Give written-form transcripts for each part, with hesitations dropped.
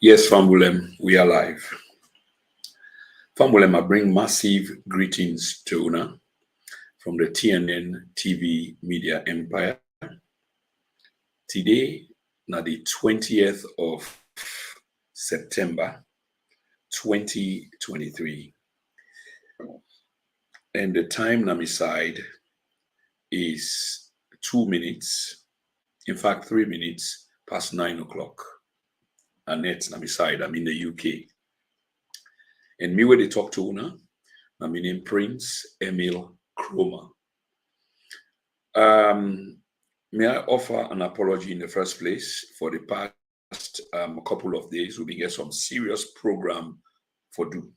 Yes, Fambulem, we are live. Fambulem, I bring massive greetings to Una from the TNN TV media empire. Today, now the 20th of September 2023, and the time Namiside is 2 minutes, in fact, 3 minutes past 9 o'clock. And that's Namiside, I'm in the UK. And me where they talk to Una, I'm in Prince Emil Chroma. May I offer an apology in the first place for the past couple of days? We've been getting some serious program for do.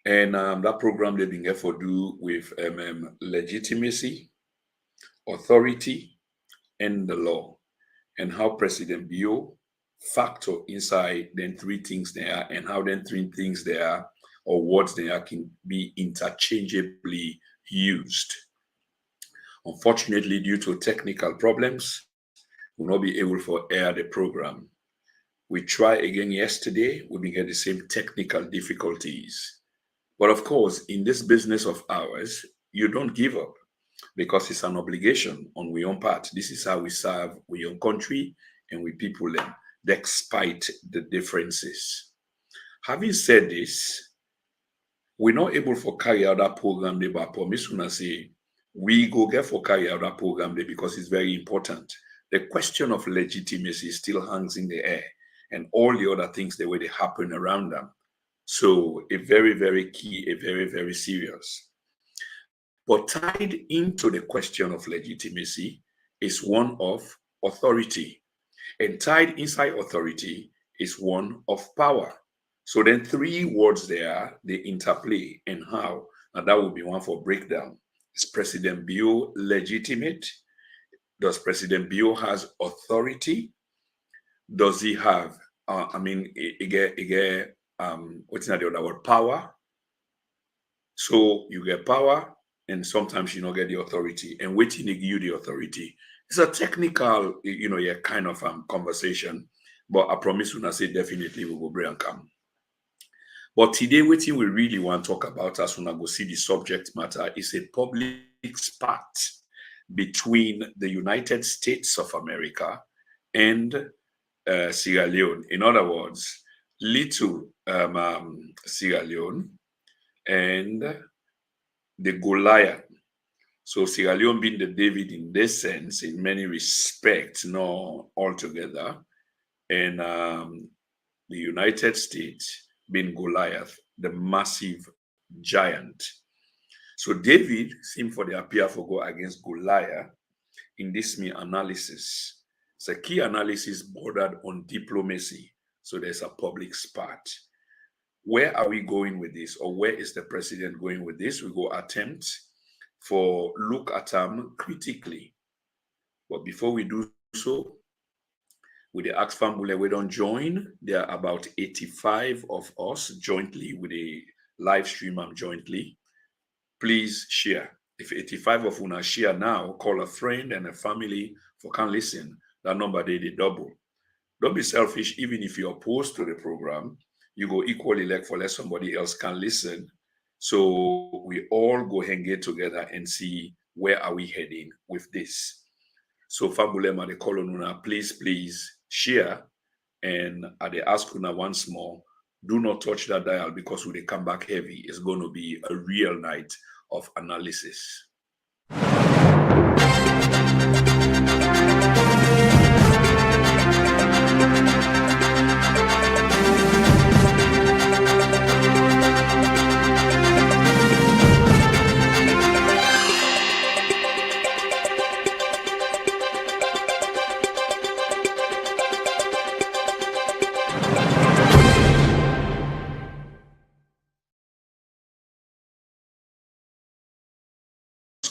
And that program they've been get for do with legitimacy, authority, and the law, and how President Bio factor inside then three things there, and how then three things there or words there can be interchangeably used. Unfortunately, due to technical problems, we'll not be able to air the program. We tried again yesterday, we began the same technical difficulties. But of course, in this business of ours, you don't give up because it's an obligation on our own part. This is how we serve our own country and we people them, despite the differences. Having said this, we're not able to carry out that program, but promise when I say we go get for carry out that program because it's very important. The question of legitimacy still hangs in the air, and all the other things, the way they happen around them. So a very, very key, a very, very serious. But tied into the question of legitimacy is one of authority. And tied inside authority is one of power. So then three words there, they interplay and how, and that will be one for breakdown. Is President Bio legitimate? Does President Bio has authority? Does he have, what's the other word? Power. So you get power, and sometimes you don't get the authority. And waiting to give you the authority. It's a technical, kind of conversation. But I promise when I say definitely we will bring and come. But today, what we really want to talk about as soon as we see the subject matter is a public spat between the United States of America and Sierra Leone. In other words, little Sierra Leone and the Goliath. So Sierra Leone being the David in this sense, in many respects, not altogether, and the United States being Goliath, the massive giant. So David seemed for the appear for go against Goliath in this me analysis. It's a key analysis bordered on diplomacy. So there's a public spat. Where are we going with this, or where is the president going with this? We go attempt for look at them critically. But before we do so, with the Ask Fambule, we don't join. There are about 85 of us jointly with a live stream jointly. Please share. If 85 of you share now, call a friend and a family for can listen. That number they double. Don't be selfish. Even if you're opposed to the program, you go equally like for let somebody else can listen. So we all go and get together and see where are we heading with this. So Fabulema the Colonuna, please share, and at the ask Una once more, do not touch that dial because when they come back heavy, it's going to be a real night of analysis.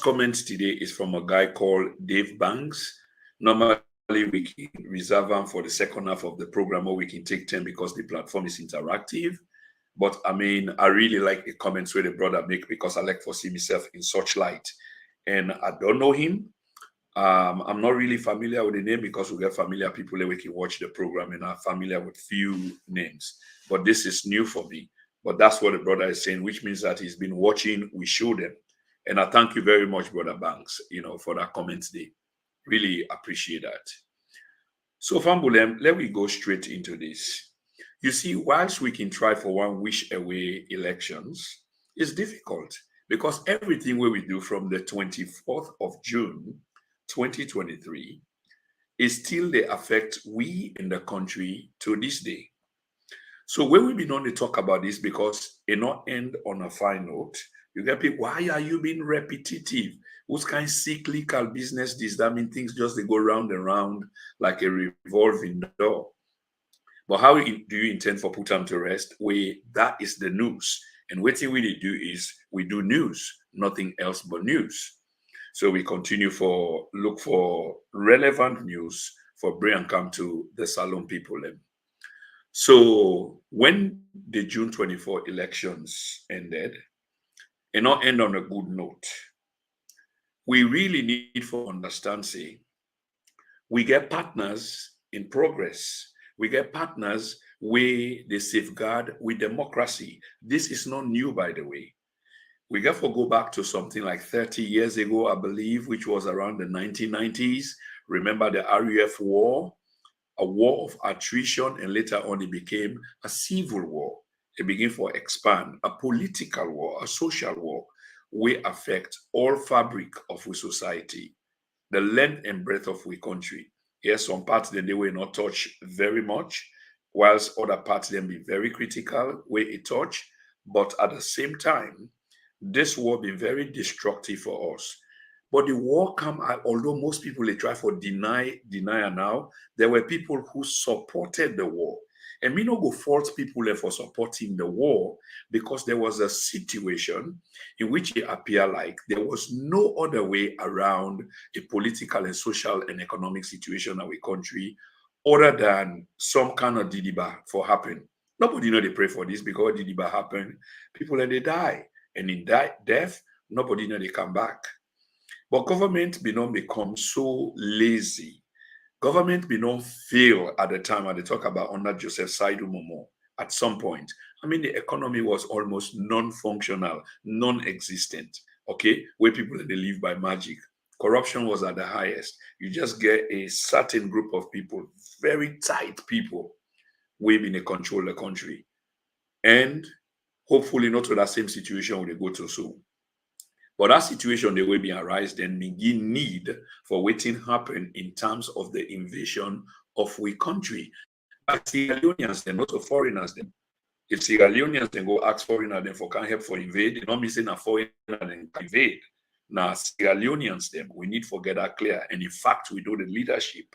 Comment today is from a guy called Dave Banks. Normally we can reserve them for the second half of the program, or we can take 10 because the platform is interactive. But I mean, I really like the comments where the brother make because I like to see myself in such light. And I don't know him. I'm not really familiar with the name because we get familiar people that we can watch the program and are familiar with few names. But this is new for me. But that's what the brother is saying, which means that he's been watching. We show them. And I thank you very much, Brother Banks, for that comment today. Really appreciate that. So, Fambulem, let me go straight into this. You see, whilst we can try for one wish away elections, it's difficult because everything we do from the 24th of June 2023 is still the affect we in the country to this day. So when we been on to talk about this, because it not end on a fine note, you get people, why are you being repetitive? What kind of cyclical business this? That mean things just they go round and round like a revolving door. But how do you intend for put them to rest? That is the news. And what we really do is we do news, nothing else but news. So we continue for look for relevant news for bring and come to the Salon people. So when the June 24 elections ended, and not end on a good note, we really need for understand, say, we get partners in progress. We get partners where they safeguard with democracy. This is not new, by the way. We got to go back to something like 30 years ago, I believe, which was around the 1990s. Remember the RUF war, a war of attrition, and later on it became a civil war. It began to expand, a political war, a social war, will affect all fabric of our society, the length and breadth of our country. Yes, some parts then they will not touch very much, whilst other parts then be very critical where it touch. But at the same time, this war been very destructive for us. But the war come, although most people they try for deny now, there were people who supported the war. And me not go fault people there for supporting the war because there was a situation in which it appeared like there was no other way around a political and social and economic situation in our country other than some kind of didiba for happen. Nobody know they pray for this because didiba happen, people and they die. And in that death, nobody know they come back. But government be not become so lazy. Government be not fail at the time when they talk about under Joseph Saidu Momo at some point. I mean, the economy was almost non-functional, non-existent, okay? Where people they live by magic. Corruption was at the highest. You just get a certain group of people, very tight people, who been control the country. And hopefully not to that same situation when they go to soon. But that situation they will be arise, then begin need for waiting happen in terms of the invasion of we country. By Sierra Leoneans, they're not foreigners them. If Sierra Leoneans then go ask foreigners then for can't help for invade, they not missing a foreigner then invade. Now Sierra Leoneans them, we need to get that clear. And in fact, we do the leadership.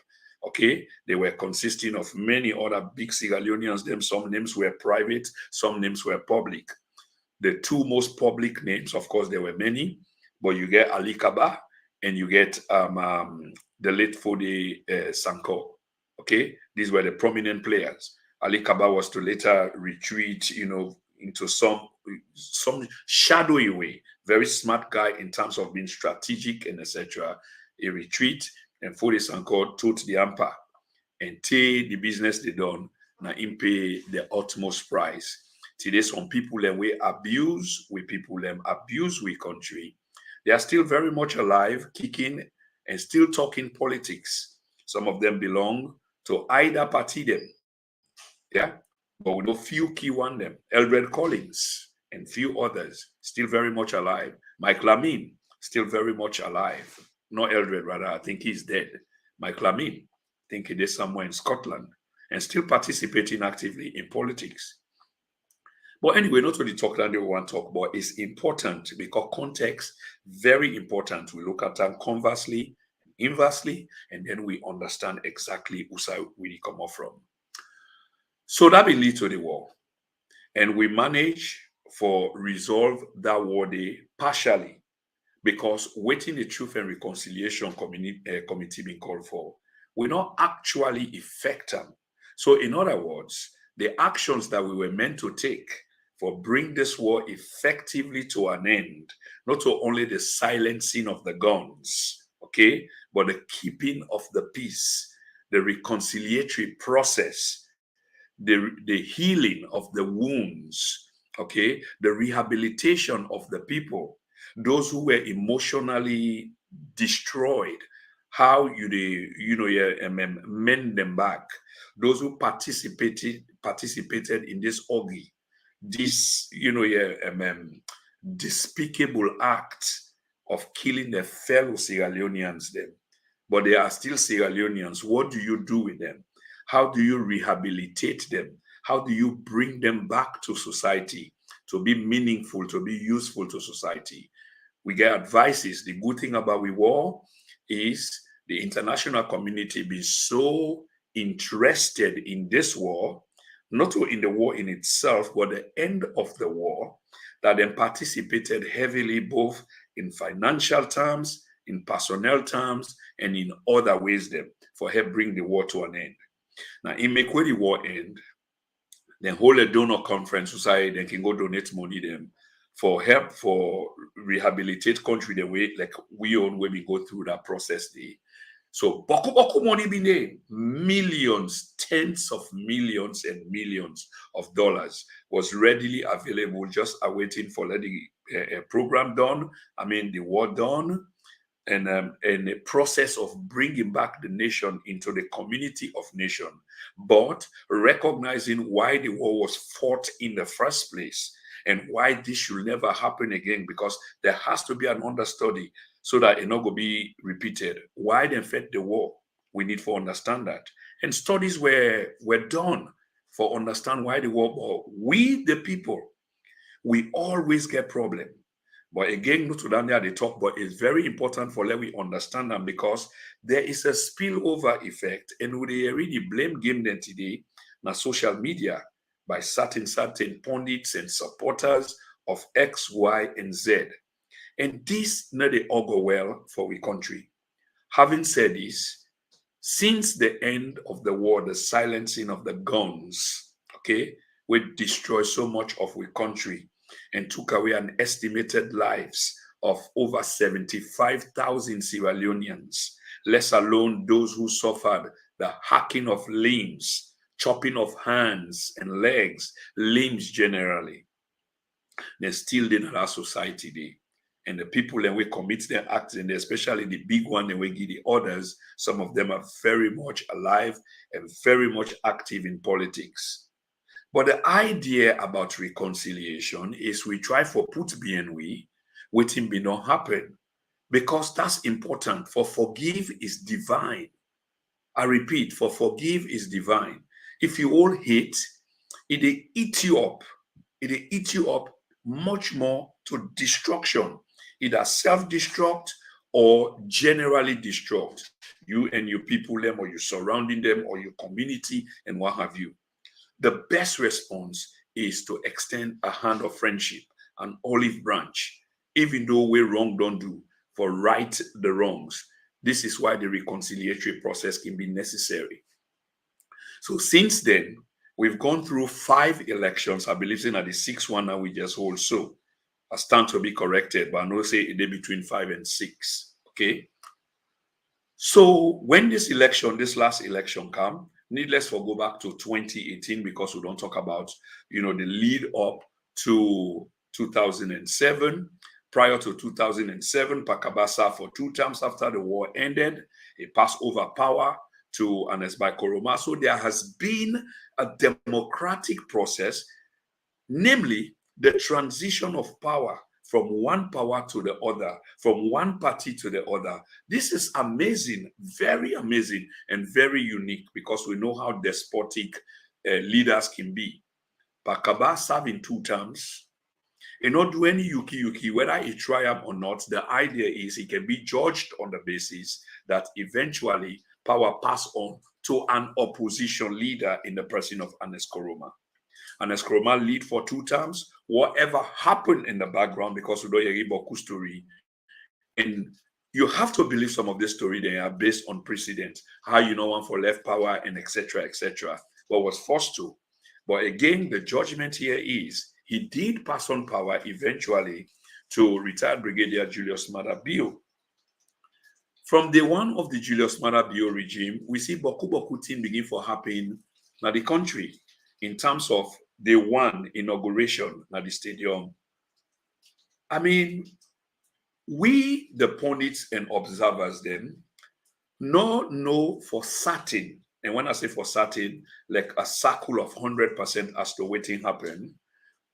Okay, they were consisting of many other big Sierra Leoneans. Them some names were private, some names were public. The two most public names, of course, there were many, but you get Ali Kaba and you get the late Fode Sanko. Okay, these were the prominent players. Ali Kaba was to later retreat, into some shadowy way. Very smart guy in terms of being strategic and etc. A retreat, and Fode Sanko took the empire and take the business they done. Now, him pay the utmost price. Today, some people them we abuse, we country. They are still very much alive, kicking, and still talking politics. Some of them belong to either party them. Yeah. But we know few key one them. Eldred Collins and few others still very much alive. Mike Lamine, still very much alive. Not Eldred, rather, I think he's dead. Mike Lamine, I think he is somewhere in Scotland and still participating actively in politics. But anyway, not really talk that they want to talk about. It's important because context, very important. We look at them conversely, inversely, and then we understand exactly who side we come off from. So that will lead to the war. And we manage for resolve that war day partially because waiting the Truth and Reconciliation Committee being called for will not actually effect them. So in other words, the actions that we were meant to take for bring this war effectively to an end, not to only the silencing of the guns, okay? But the keeping of the peace, the reconciliatory process, the healing of the wounds, okay? The rehabilitation of the people, those who were emotionally destroyed, how mend them back. Those who participated in this orgy, this despicable act of killing their fellow Sierra Leoneans then. But they are still Sierra Leoneans. What do you do with them? How do you rehabilitate them? How do you bring them back to society to be meaningful, to be useful to society? We get advices. The good thing about the war is the international community being so interested in this war, not in the war in itself, but the end of the war, that they participated heavily both in financial terms, in personnel terms, and in other ways them for help bring the war to an end. Now, in make where the war end, then hold a donor conference society, then can go donate money them for help for rehabilitate country the way like we own when we go through that process. So boku money be there, millions, tens of millions and millions of dollars was readily available, just awaiting for letting a program done. I mean the war done, and a process of bringing back the nation into the community of nation, but recognizing why the war was fought in the first place and why this should never happen again, because there has to be an understudy so that it not go be repeated. Why they fought the war? We need to understand that. And studies were done for understand why the war. We, the people, we always get problem. But again, not to down there they talk, but it's very important for let we understand them, because there is a spillover effect, and we really blame game then today na social media by certain pundits and supporters of X, Y, and Z. And this not they all go well for we country. Having said this, since the end of the war, the silencing of the guns, okay, will destroy so much of we country and took away an estimated lives of over 75,000 Sierra Leoneans, less alone those who suffered the hacking of limbs, chopping of hands and legs, limbs generally. There's still in our society there. And the people that we commit their acts, and especially the big one that we give the others, some of them are very much alive and very much active in politics. But the idea about reconciliation is we try for put BNW, waiting be not happen, because that's important. For forgive is divine. I repeat, for forgive is divine. If you all hate, it eat you up. It eat you up much more to destruction, either self-destruct or generally destruct you and your people, them, or you surrounding them, or your community, and what have you. The best response is to extend a hand of friendship, an olive branch, even though we wrong don't do, for right the wrongs. This is why the reconciliatory process can be necessary. So since then, we've gone through 5 elections. I believe in the 6th one now we just hold. So I stand to be corrected, but I know say it is between 5 and 6. Okay. So when this last election come, needless for go back to 2018, because we don't talk about, the lead up to 2007. Prior to 2007, Pakabasa, for 2 terms after the war ended, he passed over power to Ernest Bai Koroma. So there has been a democratic process, namely the transition of power from one power to the other, from one party to the other. This is amazing, very amazing, and very unique, because we know how despotic leaders can be. Pakaba served in 2 terms. You know, do any yuki, whether he triumph or not, the idea is he can be judged on the basis that eventually power pass on to an opposition leader in the person of Ernest Koroma. Ernest Koroma lead for 2 terms. Whatever happened in the background, because we don't hear Boku story, and you have to believe some of this story, they are based on precedent, how one for left power and etc. What was forced to. But again, the judgment here is he did pass on power eventually to retired Brigadier Julius Maada Bio. From day one of the Julius Maada Bio regime, we see Boku Boku thing begin for happen na the country in terms of day one inauguration na the stadium. I mean, we, the pundits and observers, then no know for certain, and when I say for certain, like a circle of 100% as to what happen.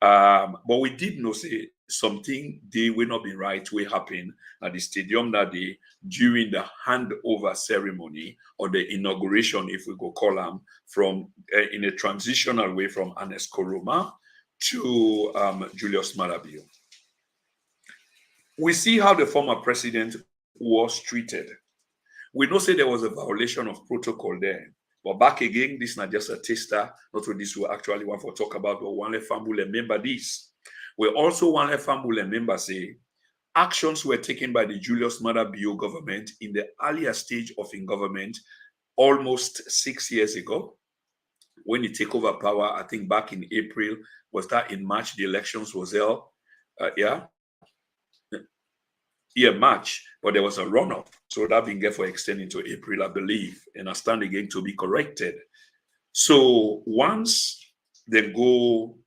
But we did know say something they will not be right will happen at the stadium that day during the handover ceremony or the inauguration, if we go call them, from in a transitional way from Ernest Koroma to Julius Maada Bio. We see how the former president was treated. We know say there was a violation of protocol there. But back again, this is not just a taster, not what this we actually want to talk about, but one Fambule member this. We also want Fambule member say actions were taken by the Julius Maada Bio government in the earlier stage of in government almost 6 years ago. When he take over power, I think back in April, was that in March, the elections was held. March, but there was a runoff. So that been get for extending to April, I believe, and I stand again to be corrected. So once they go,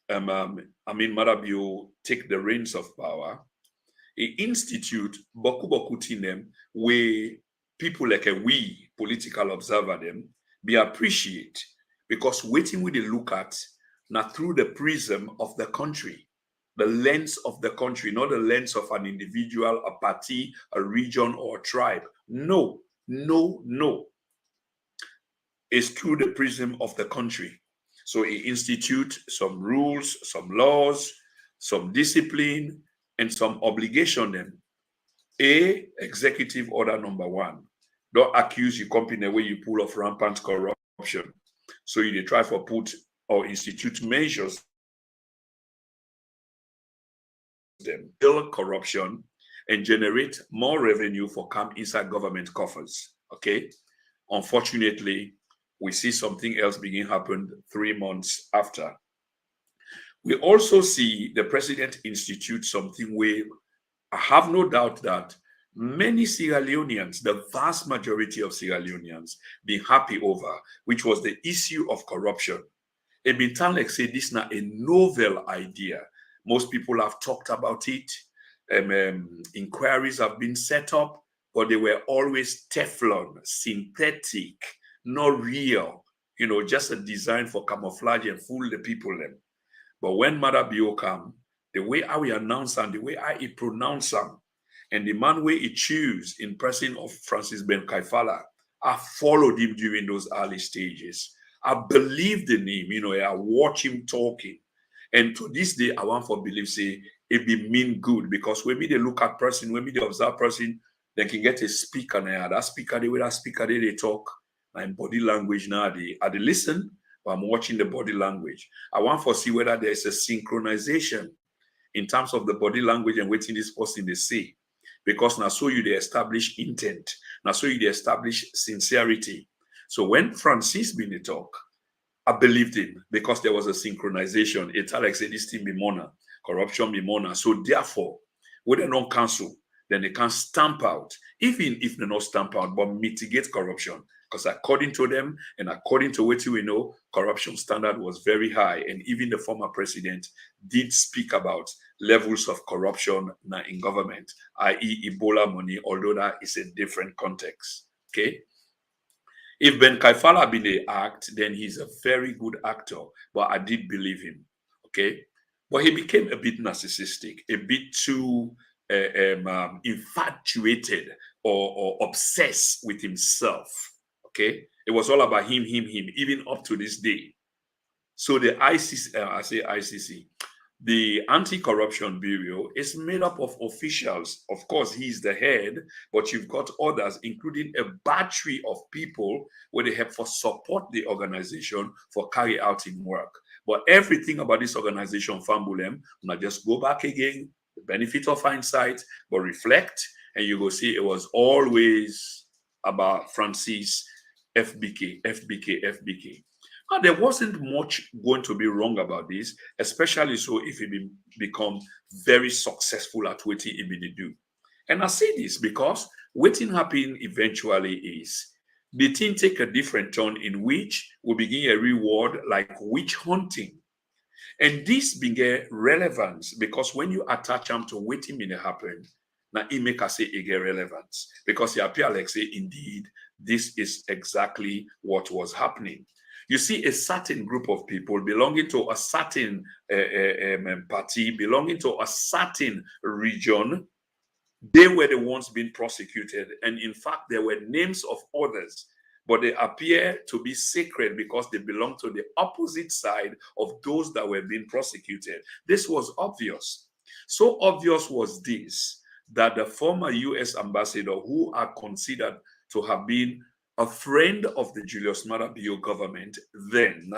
Maada Bio take the reins of power, he institute Boku Boku Tinem, where people like we, political observer them, be appreciate, because waiting with the look at, not through the prism of the country, the lens of the country, not the lens of an individual, a party, a region, or a tribe. No. It's through the prism of the country. So he institute some rules, some laws, some discipline, and some obligation then. Executive order number 1. Don't accuse your company where you pull off rampant corruption. So you try for put or institute measures them kill corruption and generate more revenue for come inside government coffers. Okay. Unfortunately, we see something else begin happen 3 months after. We also see the president institute something where I have no doubt that many Sierra Leoneans, the vast majority of Sierra Leoneans, be happy over, which was the issue of corruption. It been time like say this not a novel idea. Most people have talked about it. Inquiries have been set up, but they were always Teflon, synthetic, not real. Just a design for camouflage and fool the people them. But when Maada Bio come, the way I will announce and the way I pronounce them, and the man way he choose in person of Francis Ben Kaifala, I followed him during those early stages. I believed in him, I watch him talking. And to this day, I want for believe say it be mean good, because when me they look at person, when me they observe person, they can get a speaker now. That speaker, the way that speaker they talk, and body language now they listen, but I'm watching the body language. I want for see whether there's a synchronization in terms of the body language and waiting this person they say. Because now so you they establish intent, now so you they establish sincerity. So when Francis been the talk, I believed him because there was a synchronization. It's like say this thing be mona, corruption be mona. So therefore, when they don't cancel, then they can stamp out, even if they not stamp out, but mitigate corruption. Because according to them and according to what we know, corruption standard was very high. And even the former president did speak about levels of corruption in government, i.e. Ebola money, although that is a different context. Okay. If Ben Kaifala been the act, then he's a very good actor, but I did believe him, okay? But he became a bit narcissistic, a bit too infatuated or obsessed with himself, okay? It was all about him, even up to this day. So the ICC, the Anti-Corruption Bureau is made up of officials. Of course, he's the head, but you've got others, including a battery of people where they help for support the organization for carry out in work. But everything about this organization, Fambulem, now just go back again, the benefit of hindsight, but reflect, and you go see it was always about Francis, FBK. And there wasn't much going to be wrong about this, especially so if he become very successful at what he do. And I say this because Waiting happen eventually is the thing take a different turn in which we begin a reward like witch hunting. And this began relevance because when you attach them to waiting may happen, now it make us say it get relevance because it appear like say indeed this is exactly what was happening. You see a certain group of people belonging to a certain party, belonging to a certain region, they were the ones being prosecuted. And in fact, there were names of others, but they appear to be sacred because they belong to the opposite side of those that were being prosecuted. This was obvious. So obvious was this that the former US ambassador, who are considered to have been a friend of the Julius Maada Bio government, then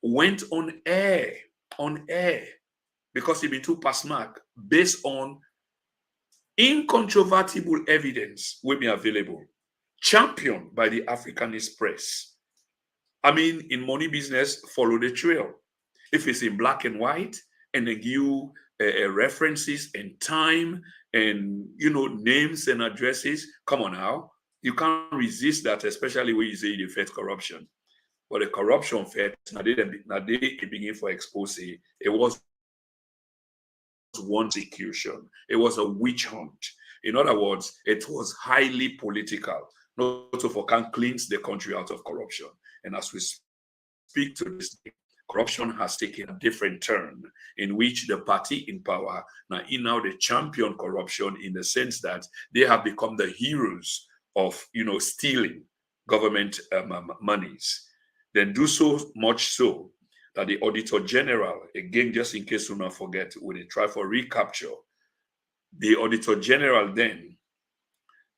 went on air, because he been too pasmak based on incontrovertible evidence will be available, championed by the Africanist press. I mean, in money business, follow the trail. If it's in black and white, and they give references and time and names and addresses, come on now, you can't resist that, especially when you say the fight corruption. But the corruption first, now they begin for expose. It was one execution. It was a witch hunt. In other words, it was highly political, not to can cleanse the country out of corruption. And as we speak to this day, corruption has taken a different turn in which the party in power now they champion corruption in the sense that they have become the heroes of stealing government monies. Then do so much so that the Auditor General, again, just in case you not forget, when they try for recapture, the Auditor General then,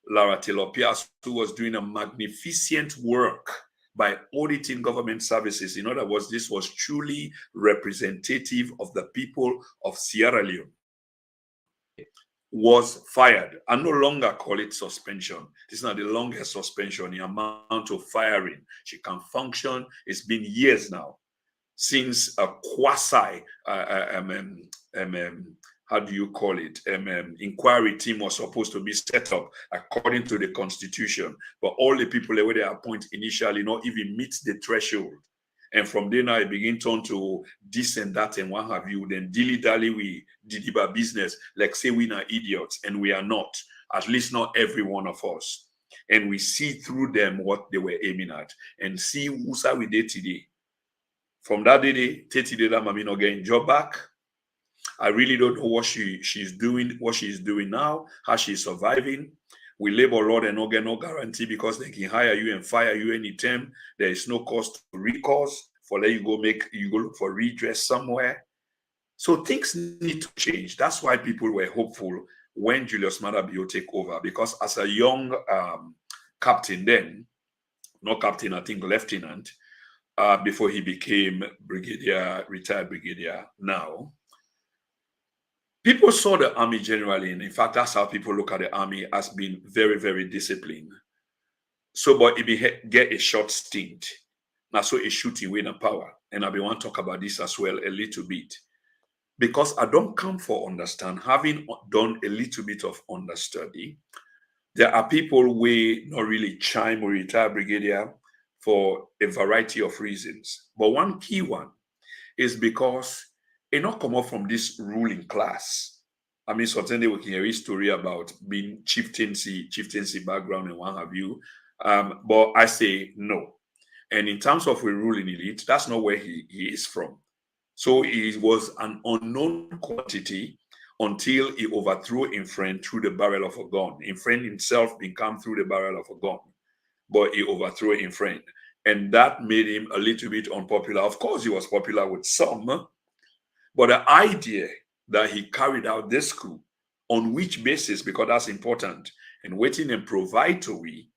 Lara Taylor Pierce, who was doing a magnificent work by auditing government services. In other words, this was truly representative of the people of Sierra Leone, was fired. I no longer call it suspension. This is not the longest suspension. The amount of firing she can function. It's been years now since a quasi how do you call it inquiry team was supposed to be set up according to the constitution, but all the people that were they appoint initially not even meet the threshold, and from there now it begin turn to this and that and what have you. Then dilly-dally we did about business like say we are idiots, and we are not, at least not every one of us, and we see through them what they were aiming at and see who's we did today. From that day, today that Mami not getting job back. I really don't know what she's doing now, how she's surviving. We labor law and not get no guarantee because they can hire you and fire you anytime. There is no cost to recourse for let you go look for redress somewhere. So things need to change. That's why people were hopeful when Julius Maada Bio take over, because as a young captain then, not captain, I think lieutenant, before he became brigadier, retired brigadier now, people saw the army generally, and in fact, that's how people look at the army as being very, very disciplined. So, but it get a short stint. Now, so a shooting win a power. And I want to talk about this as well a little bit. Because I don't come for understand, having done a little bit of understudy, there are people who not really chime or retire brigadier for a variety of reasons. But one key one is because it not come up from this ruling class. I mean, certainly we can hear a story about being chieftaincy background and what have you. But I say no. And in terms of a ruling elite, that's not where he is from. So he was an unknown quantity until he overthrew Infren through the barrel of a gun. Infren himself became through the barrel of a gun, but he overthrew Infren. And that made him a little bit unpopular. Of course, he was popular with some, but the idea that he carried out this coup, on which basis, because that's important, and waiting and provide to we,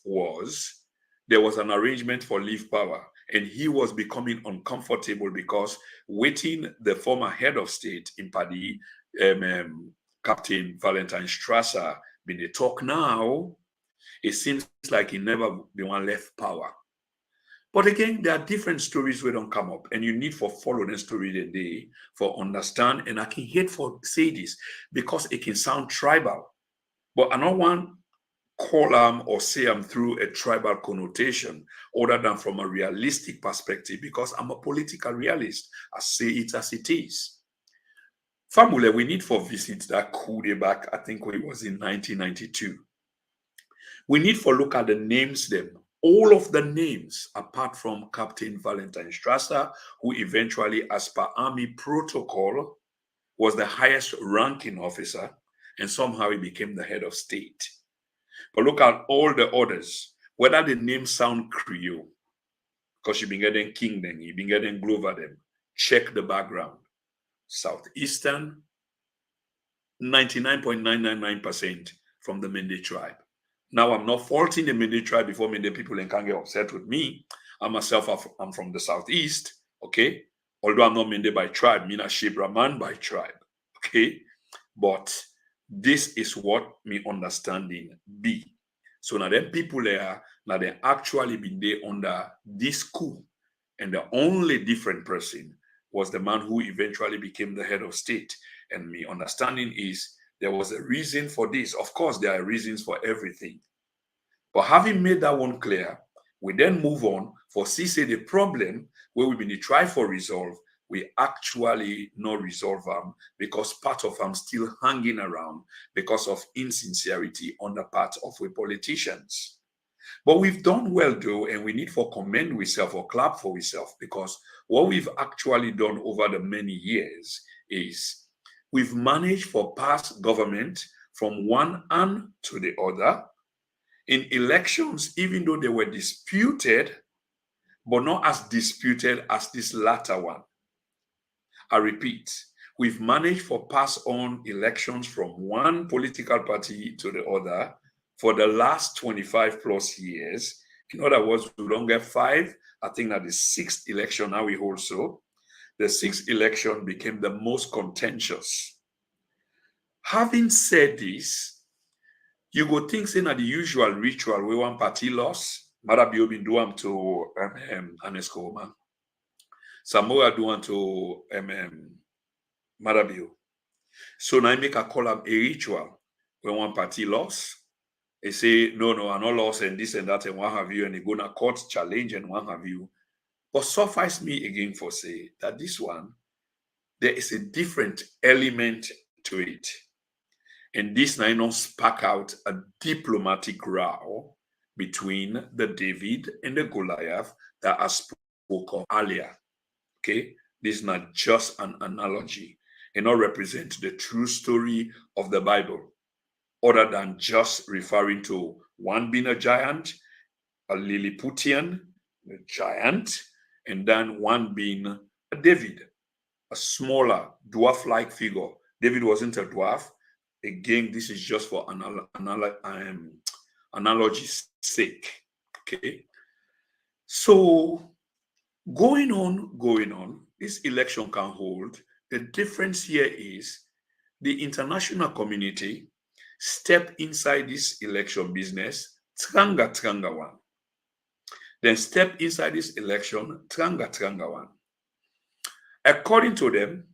was there was an arrangement for leave power, and he was becoming uncomfortable because waiting the former head of state in Paddy, Captain Valentine Strasser, been the talk now, it seems like he never been one left power. But again, there are different stories where don't come up, and you need for follow the story today for understand. And I can hate for say this because it can sound tribal. But I don't want call them or say them through a tribal connotation other than from a realistic perspective, because I'm a political realist. I say it as it is. Famule, we need for visit that coup de back, I think it was in 1992. We need for look at the names them. All of the names, apart from Captain Valentine Strasser, who eventually, as per Army protocol, was the highest ranking officer, and somehow he became the head of state. But look at all the others, whether the names sound Creole, because you've been getting King then, you've been getting Glover then, check the background. Southeastern, 99.999% from the Mende tribe. Now, I'm not faulting the Mende tribe before Mende people can get upset with me. I myself, I'm from the Southeast, okay? Although I'm not Mende by tribe, Mina Shebraman by tribe, okay? But this is what me understanding be. So now them people there, now they actually been there under this coup. And the only different person was the man who eventually became the head of state. And me understanding is there was a reason for this. Of course, there are reasons for everything. But having made that one clear, we then move on for see say the problem where we've been try for resolve, we actually not resolve them because part of them still hanging around because of insincerity on the part of we politicians. But we've done well though, and we need for commend ourselves or clap for ourselves, because what we've actually done over the many years is we've managed for past government from one hand to the other in elections, even though they were disputed, but not as disputed as this latter one. I repeat, we've managed for pass on elections from one political party to the other for the last 25 plus years. In other words, we don't get five. I think that the sixth election now we hold so. The sixth election became the most contentious. Having said this, you go think saying that the usual ritual we one party loss, Marabio been doing to Anesco man. Samoa doing to Marabio. So now I make a call up a ritual when one party lost. They say, no, I not lost and this and that and what have you, and they go to court challenge and what have you. But suffice me again for say that this one, there is a different element to it. And this now not spark out a diplomatic row between the David and the Goliath that I spoke of earlier. Okay, this is not just an analogy. It not represent the true story of the Bible, other than just referring to one being a giant, a Lilliputian a giant, and then one being a David, a smaller dwarf-like figure. David wasn't a dwarf. Again, this is just for analogy's sake. Okay. So going on, this election can hold. The difference here is the international community step inside this election business, tranga one. Then step inside this election, tranga one. According to them,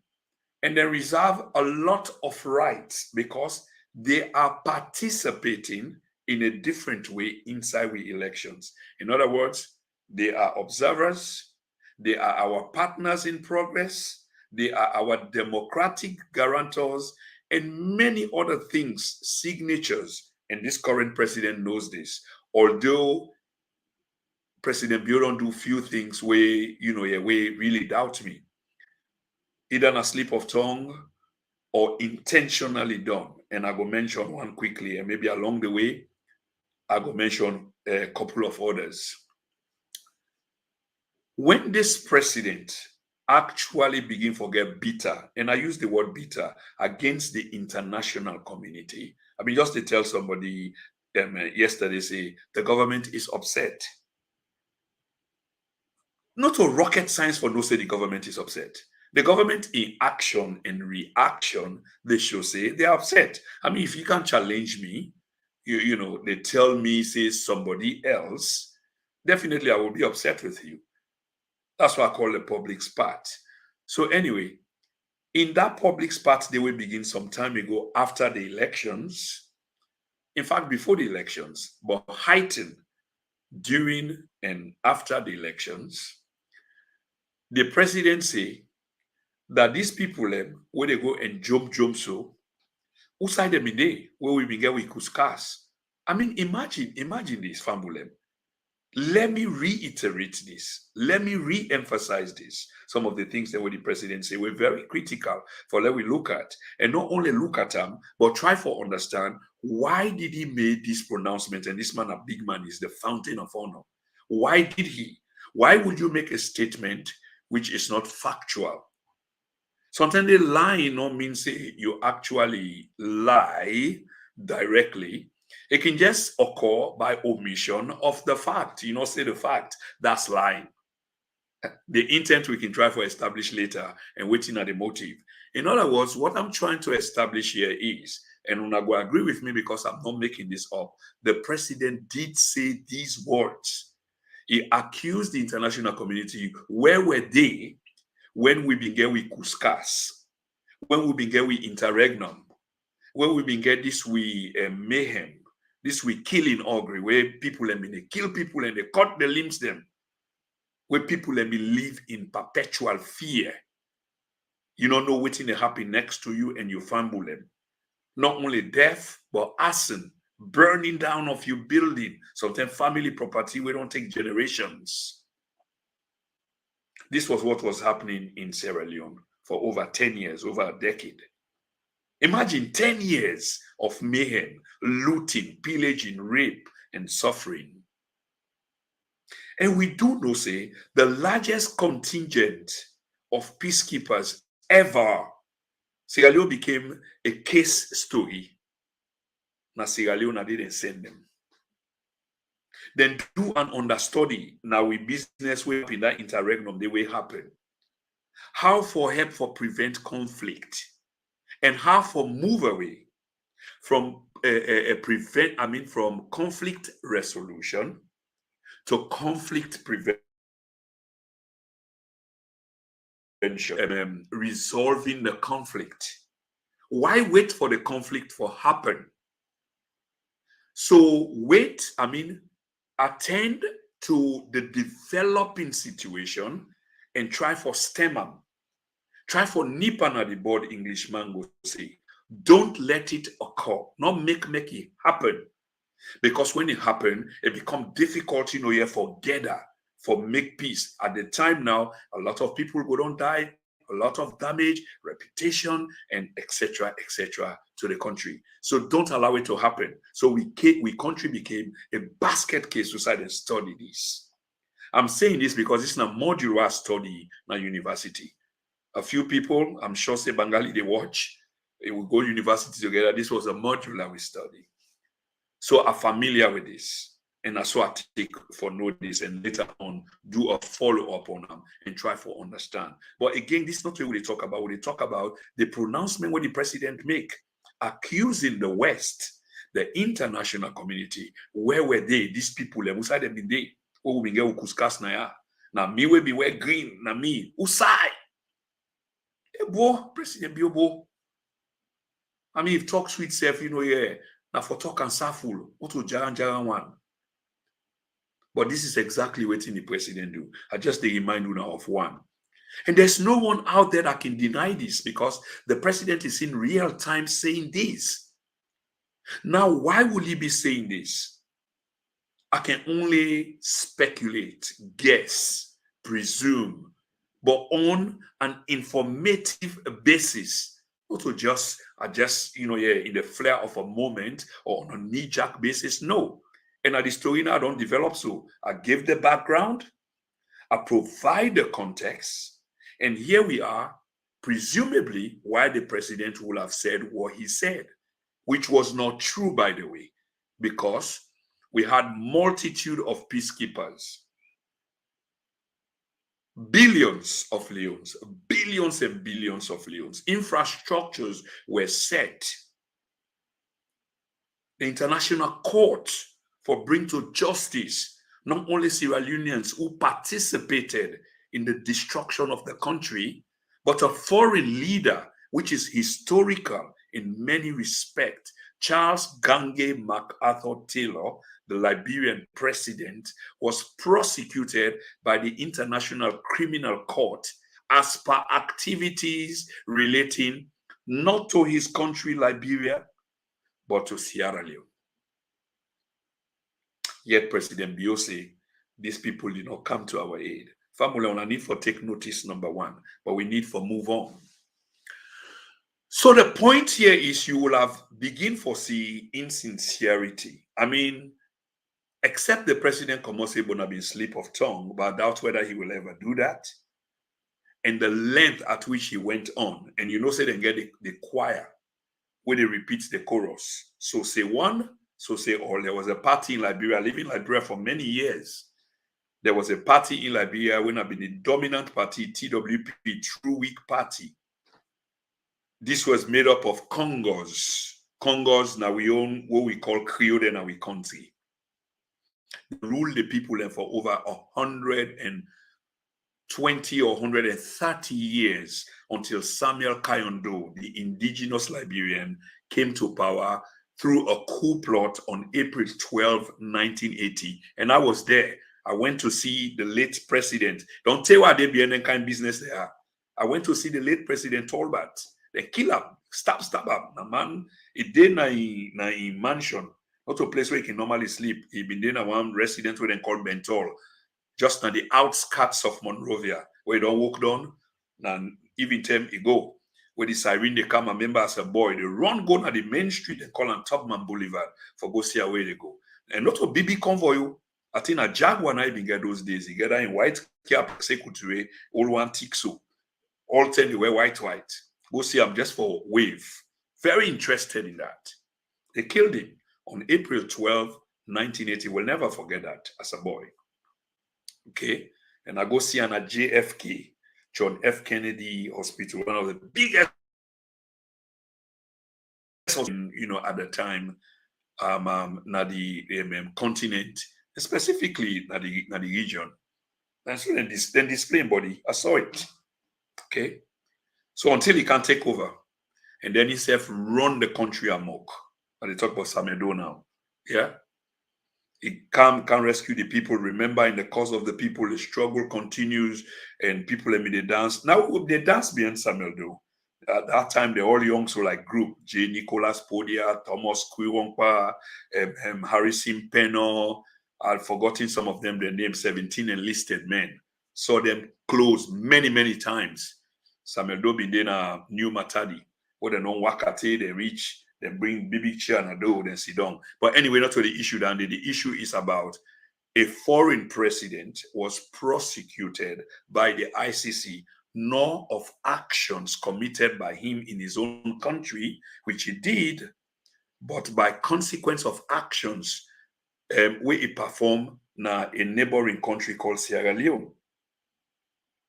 and then reserve a lot of rights because they are participating in a different way inside the elections. In other words, they are observers, they are our partners in progress, they are our democratic guarantors, and many other things, signatures, and this current president knows this. Although President Bio don't do few things where, really doubt me. Either a slip of tongue or intentionally done. And I go mention one quickly, and maybe along the way, I go mention a couple of others. When this president actually begin to get bitter, and I use the word bitter, against the international community, I mean, just to tell somebody yesterday, say, the government is upset. Not a rocket science for no say the government is upset. The government in action and reaction, they should say they're upset. I mean, if you can't challenge me, they tell me, say somebody else, definitely I will be upset with you. That's what I call the public spat. So anyway, in that public spat, they will begin some time ago after the elections. in fact, before the elections, but heightened during and after the elections, the president say that these people, where they go and jump so, who side them in day, where we begin with Kuskas. I mean, imagine this, Fambulem. Let me reiterate this. Let me re-emphasize this. Some of the things that the president say were very critical for let we look at. And not only look at them, but try for understand why did he make this pronouncement, and this man, a big man, is the fountain of honor. Why did he? Why would you make a statement which is not factual? Sometimes the lying not mean say you actually lie directly. It can just occur by omission of the fact. Say the fact. That's lying. The intent we can try to establish later and waiting at the motive. In other words, what I'm trying to establish here is, and Una will agree with me because I'm not making this up, the president did say these words. He accused the international community. Where were they when we began with Kuskas? When we began with interregnum? When we began this with mayhem? This we killing augury, where people they kill people and they cut the limbs them, where people live in perpetual fear. You don't know what's going to happen next to you and your family. Not only death, but arson, burning down of your building. Sometimes family property, we don't take generations. This was what was happening in Sierra Leone for over 10 years, over a decade. Imagine 10 years of mayhem, looting, pillaging, rape, and suffering. And we do know, say, the largest contingent of peacekeepers ever, Sierra Leone became a case story. Now Sierra Leone didn't send them. Then do an understudy. Now we business way in that interregnum, the way happen. How for help for prevent conflict. And how for move away from from conflict resolution to conflict prevention, resolving the conflict. Why wait for the conflict to happen? So attend to the developing situation and try for stem them. Try for nip at the board, Englishman will say. Don't let it occur. Not make it happen. Because when it happen, it becomes difficult, for make peace. At the time now, a lot of people go don't die, a lot of damage, reputation, and etc. to the country. So don't allow it to happen. So we country became a basket case to decide and study this. I'm saying this because it's a modular study in a university. A few people, I'm sure, say Bengali, they watch. They will go to university together. This was a module we study. So I'm familiar with this. And that's what I take for notice and later on do a follow-up on them and try to understand. But again, this is not what we talk about. We talk about the pronouncement when the president make, accusing the West, the international community. Where were they? These people, who them in day? Oh, we get Kuskas na ya. Now me will be wear green. Now me, usai. President Biobo. I mean, if talk sweet self, now for talk and saful, what will Jaran one? But this is exactly what the president do. I just remind you now of one. And there's no one out there that can deny this because the president is in real time saying this. Now, why would he be saying this? I can only speculate, guess, presume, but on an informative basis, not to just in the flare of a moment or on a knee-jerk basis. No. And at the story now, I don't develop so. I give the background, I provide the context, and here we are, presumably why the president will have said what he said, which was not true, by the way, because we had multitude of peacekeepers, billions of leones, billions and billions of leones. Infrastructures were set. The international court for bring to justice not only Sierra Leoneans who participated in the destruction of the country, but a foreign leader, which is historical in many respects, Charles Gange MacArthur Taylor, the Liberian president, was prosecuted by the International Criminal Court as per activities relating not to his country, Liberia, but to Sierra Leone. Yet President Biose, these people did not come to our aid. Family, on a need for take notice, number one, but we need for move on. So the point here is you will have begin for see insincerity. I mean, except the president Komose have been slip of tongue, but I doubt whether he will ever do that. And the length at which he went on, and you know, say they get the choir where they repeat the chorus. So say one, so say all. There was a party in Liberia, I lived in Liberia for many years. There was a party in Liberia when I've been the dominant party, TWP, True Week Party. This was made up of Congos. Congos, now we own what we call Creole in our country. They ruled the people and for over 120 or 130 years until Samuel Kayondo, the indigenous Liberian, came to power through a coup plot on April 12, 1980. And I was there. I went to see the late president. Don't tell why they be any kind of business there. I went to see the late president Tolbert. They kill him, stab him. The man, he did na in mansion, not a place where he can normally sleep. He been there in one residence where they call Bentol, just on the outskirts of Monrovia, where he don't walk down. And even time he go, where the siren they come, I remember as a boy, they run go on the main street, they call on Tubman Boulevard for go see where they go. And not a BB convoy. I think a Jaguar I even get those days. He get that in white cap, secretary, all one tixo. All 10 they wear white. Go see him just for wave. Very interested in that. They killed him on April 12, 1980. We'll never forget that as a boy. Okay. And I go see him at JFK, John F. Kennedy Hospital, one of the biggest, you know, at the time, na the continent, specifically na the region. And so then display body, I saw it. Okay. So until he can take over, and then himself run the country amok. And they talk about Samedo now. Yeah. He can rescue the people. Remember, in the cause of the people, the struggle continues, and people let me they dance. Now they dance behind Samuel Do. At that time, they're all young, so like group J. Nicholas Podia, Thomas Kwiwonkwa, Harrison Peno. I've forgotten some of them, their names, 17 enlisted men. Saw them close many times. Samuel Do been in a new Matadi, where they don't Wakate, they reach, they bring big chair and a door, then sit down. But anyway, not to the issue, Dandy. The issue is about a foreign president was prosecuted by the ICC, nor of actions committed by him in his own country, which he did, but by consequence of actions where he performed in a neighboring country called Sierra Leone.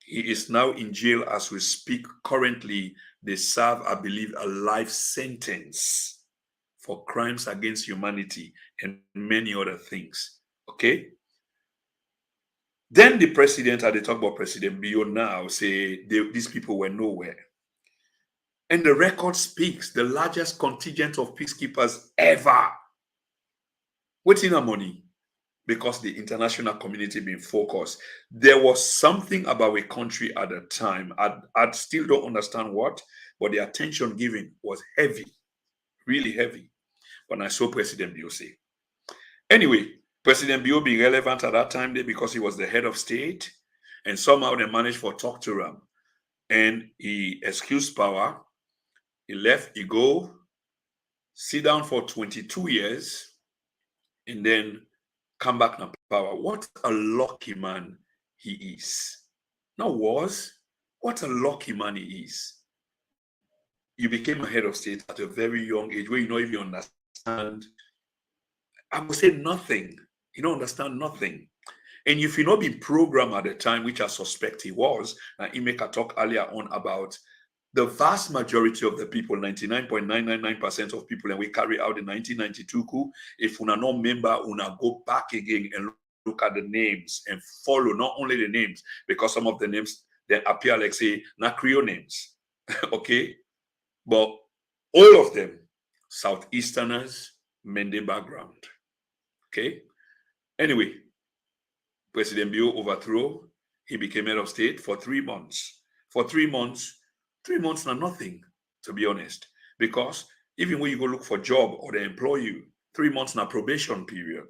He is now in jail as we speak. Currently, they serve, I believe, a life sentence for crimes against humanity and many other things. Okay? Then the president, they talk about President Bio now, say these people were nowhere. And the record speaks, the largest contingent of peacekeepers ever. What's in our money? Because the international community being focused. There was something about a country at the time. I still don't understand what, but the attention given was heavy, really heavy, when I saw President Biose. Anyway, President Bio being relevant at that time because he was the head of state, and somehow they managed to talk to him. And he excused power. He left, he go, sit down for 22 years, and then come back to power. What a lucky man he is. What a lucky man he is. You became a head of state at a very young age where you don't even understand. I would say nothing. You don't understand nothing. And if you not been programmed at the time, which I suspect he was, and Imeka talked earlier on about the vast majority of the people, 99.999% of people, and we carry out the 1992 coup. If una no member, una go back again and look at the names and follow not only the names, because some of the names that appear like say na Creole names, okay, but all of them. Southeasterners, Mende background. Okay. Anyway, President Bio overthrow. He became head of state for 3 months. For 3 months are nothing, to be honest. Because even when you go look for a job or they employ you, 3 months na probation period.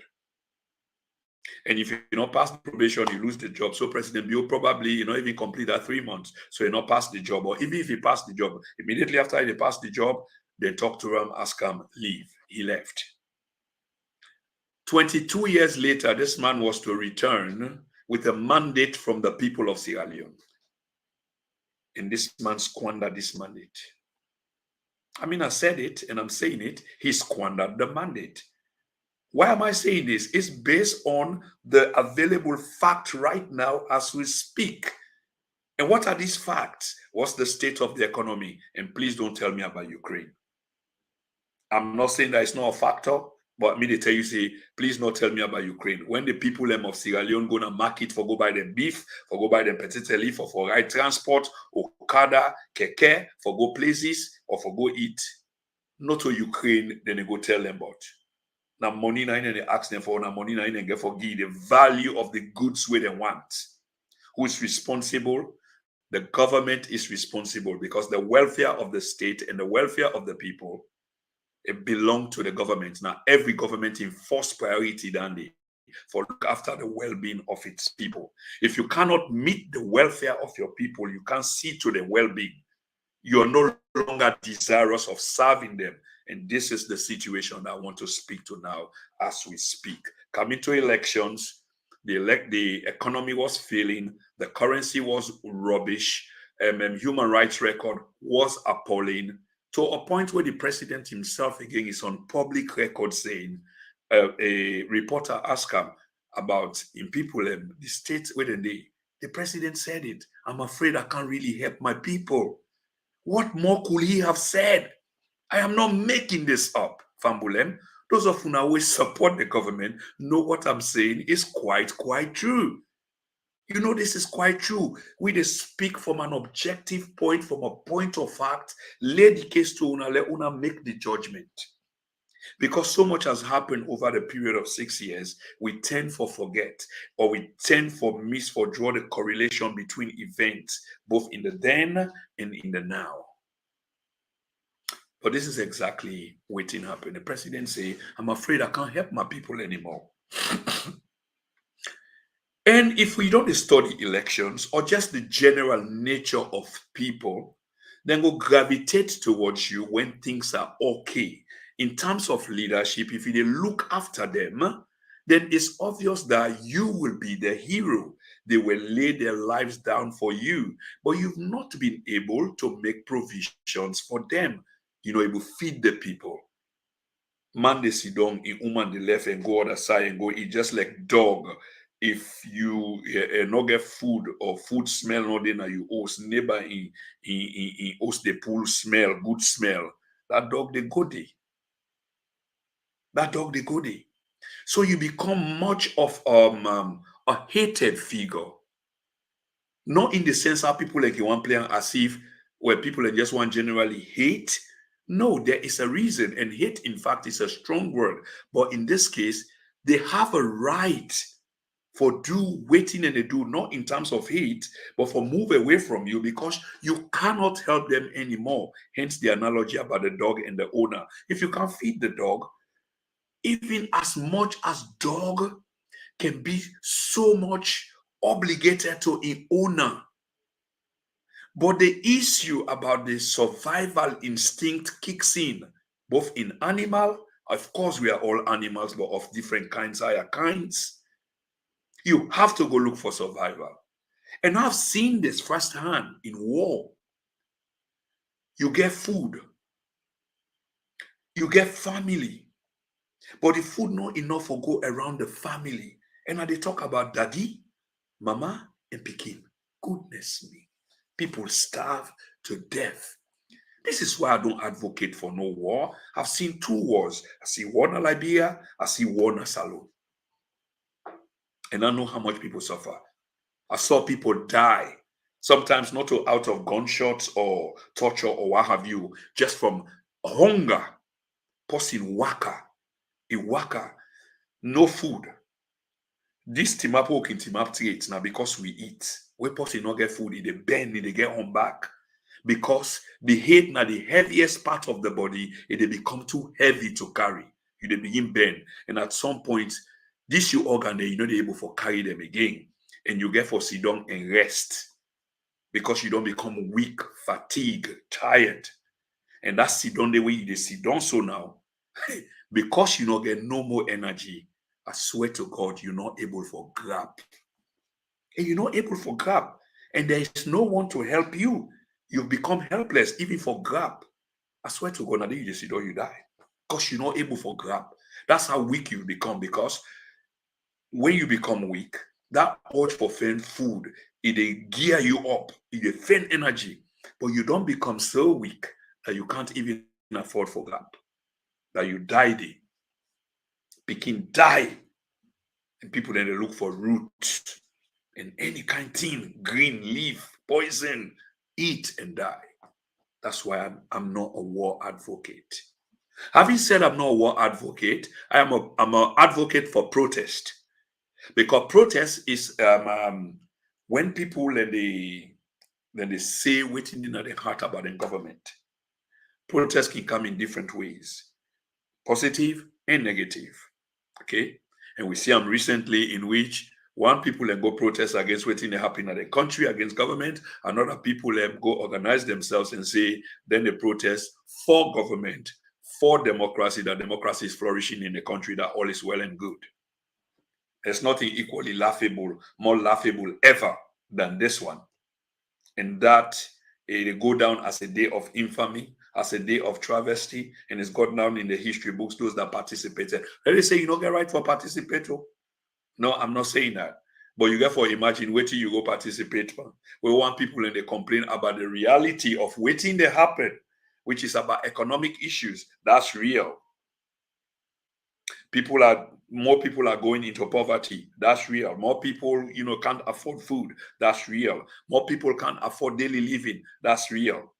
And if you not pass the probation, you lose the job. So President Bio probably even complete that 3 months. So he not pass the job. Or even if he passed the job, immediately after he passed the job, they talk to him, ask him, leave. He left. 22 years later, this man was to return with a mandate from the people of Sierra Leone. And this man squandered this mandate. I mean, I said it and I'm saying it. He squandered the mandate. Why am I saying this? It's based on the available fact right now as we speak. And what are these facts? What's the state of the economy? And please don't tell me about Ukraine. I'm not saying that it's not a factor, but me they tell you, say, please not tell me about Ukraine. When the people of Sierra Leone go to market for go buy them beef, for go buy them petit leaf, or for ride transport, Okada, Keke, for go places, or for go eat, not to Ukraine, then they go tell them about. Now money nine and they ask them for, now money nine and get for give the value of the goods where they want. Who is responsible? The government is responsible because the welfare of the state and the welfare of the people, it belongs to the government. Now, every government in first priority, Dandy, for look after the well-being of its people. If you cannot meet the welfare of your people, you can't see to the well-being. You're no longer desirous of serving them. And this is the situation I want to speak to now as we speak. Coming to elections, the economy was failing, the currency was rubbish, human rights record was appalling, to a point where the president himself again is on public record saying, a reporter asked him about in people, the state where the president said it, I'm afraid I can't really help my people. What more could he have said? I am not making this up, Fambulem. Those of whom always support the government know what I'm saying is quite true. You know, this is quite true. We just speak from an objective point, from a point of fact, lay the case to una, let una make the judgment. Because so much has happened over the period of 6 years, we tend for forget, or we tend for miss for draw the correlation between events, both in the then and in the now. But this is exactly what happened. The president say, I'm afraid I can't help my people anymore. And if we don't study elections or just the general nature of people, then will gravitate towards you when things are okay. In terms of leadership, if you look after them, then it's obvious that you will be the hero. They will lay their lives down for you, but you've not been able to make provisions for them. It will feed the people. Man, they sit down, in woman, they left and go other side and go eat, just like dog. If you not get food or food smell, no then you host neighbor in host the pool smell, good smell. That dog they go there. That dog they go there. So you become much of a hated figure. Not in the sense how people like you want playing as if where people like just want generally hate. No, there is a reason, and hate, in fact, is a strong word. But in this case, they have a right for do waiting and they do not in terms of hate, but for move away from you because you cannot help them anymore. Hence the analogy about the dog and the owner. If you can't feed the dog, even as much as dog can be so much obligated to an owner. But the issue about the survival instinct kicks in, both in animal, of course we are all animals, but of different kinds, higher kinds. You have to go look for survival. And I've seen this firsthand in war. You get food. You get family. But the food not enough for go around the family. And now they talk about daddy, mama, and pikin. Goodness me. People starve to death. This is why I don't advocate for no war. I've seen 2 wars. I see war in Liberia. I see war in Salone. And I know how much people suffer. I saw people die, sometimes not out of gunshots or torture or what have you, just from hunger. person waka, a waka, no food. This timap work in timap trade now because we eat. When person not get food, they bend, they get on back. Because the head now the heaviest part of the body, they become too heavy to carry. They begin bend. And at some point, this your organ, you're not able to carry them again. And you get for sit down and rest. Because you don't become weak, fatigued, tired. And that's sit down the way you sit down so now. Because you don't get no more energy, I swear to God, you're not able for grab. And you're not able for grab. And there is no one to help you. You've become helpless even for grab. I swear to God, now you just sit down, you die. Because you're not able for grab. That's how weak you become. Because when you become weak, that urge for food, it gear you up, it find energy. But you don't become so weak that you can't even afford for grab. That you die there. Begin die. And people then they look for roots and any kind of thing, green leaf, poison, eat and die. That's why I'm not a war advocate. Having said I'm not a war advocate, I'm an advocate for protest. Because protest is when people then they say waiting in their heart about the government. Protest can come in different ways, positive and negative. Okay, and we see them recently in which one people go protest against waiting they happen in the country against government, another people go organize themselves and say then they protest for government, for democracy, that democracy is flourishing in the country, that all is well and good. There's nothing equally laughable, more laughable ever than this one. And that it go down as a day of infamy, as a day of travesty, and it's got down in the history books, those that participated. Let me say you don't get right for participate. No, I'm not saying that. But you get for imagine waiting you go participate. We want people and they complain about the reality of waiting they happen, which is about economic issues. That's real. More people are going into poverty. That's real. More people, can't afford food. That's real. More people can't afford daily living. That's real.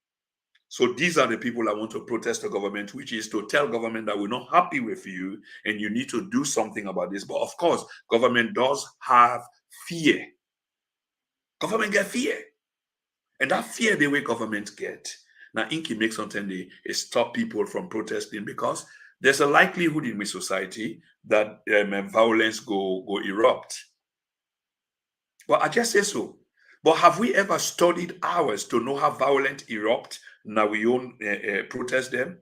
So these are the people I want to protest the government, which is to tell government that we're not happy with you and you need to do something about this. But of course, government does have fear. Government get fear. And that fear the way government get. Now, Inky makes something they stop people from protesting because there's a likelihood in my society that violence go erupt. But I just say so. But have we ever studied ours to know how violent erupt? Now we own protest them?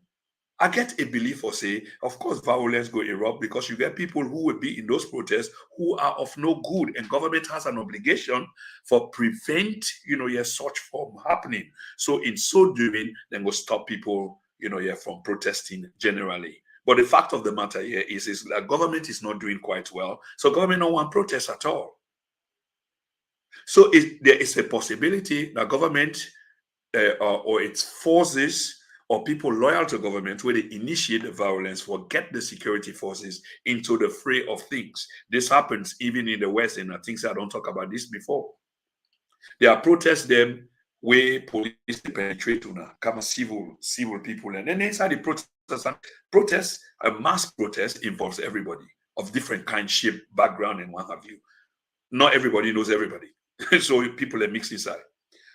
I get a belief or say, of course, violence go erupt because you get people who will be in those protests who are of no good, and government has an obligation for prevent, such form happening. So in so doing, then go stop people, from protesting generally. But the fact of the matter here is that government is not doing quite well. So government don't want protests at all. So there is a possibility that government or its forces or people loyal to government where they initiate the violence or get the security forces into the fray of things. This happens even in the West, and I think I don't talk about this before. There are protests them where police penetrate to come civil people, and then inside the protest, a mass protest involves everybody of different kind, shape, background, and what have you. Not everybody knows everybody. So people are mixed inside.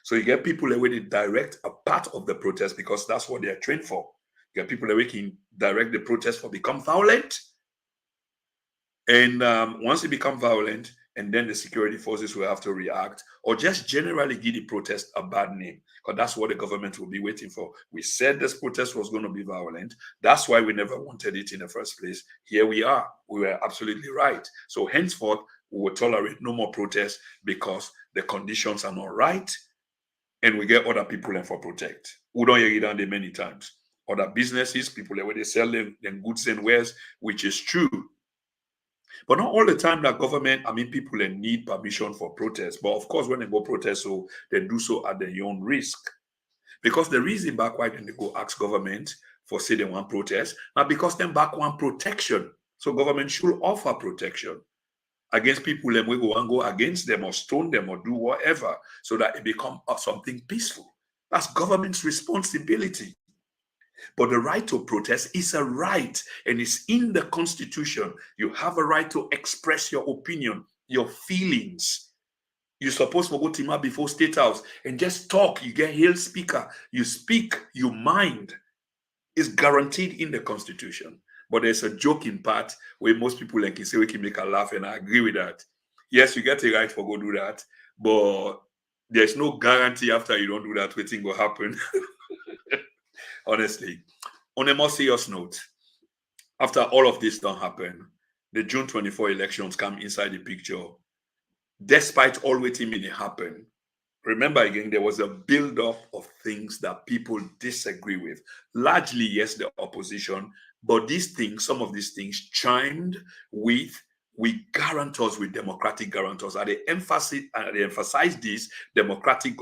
So you get people that will direct a part of the protest because that's what they are trained for. You get people that can direct the protest for become violent. And once they become violent, and then the security forces will have to react or just generally give the protest a bad name, because that's what the government will be waiting for. We said this protest was going to be violent. That's why we never wanted it in the first place. Here we are. We were absolutely right. So henceforth, we will tolerate no more protests because the conditions are not right. And we get other people and for protect. We don't hear it down there many times. Other businesses, people where they sell them goods and wares, which is true. But not all the time that government, people need permission for protest. But of course, when they go protest, so they do so at their own risk. Because the reason back why they go ask government for say they want protest, now because them back want protection. So government should offer protection against people that we go against them or stone them or do whatever so that it become something peaceful. That's government's responsibility. But the right to protest is a right, and it's in the Constitution. You have a right to express your opinion, your feelings. You're supposed to go to Tima before State House and just talk. You get hailed speaker. You speak, you mind. It's guaranteed in the Constitution. But there's a joking part where most people like say we can make a laugh, and I agree with that. Yes, you get a right for go do that, but there's no guarantee after you don't do that, waiting will happen. Honestly. On a more serious note, after all of this don't happen, the June 24 elections come inside the picture. Despite all waiting may happen, remember again, there was a build-up of things that people disagree with. Largely, yes, the opposition, but these things, some of these things chimed with guarantors, with democratic guarantors. And they emphasize these democratic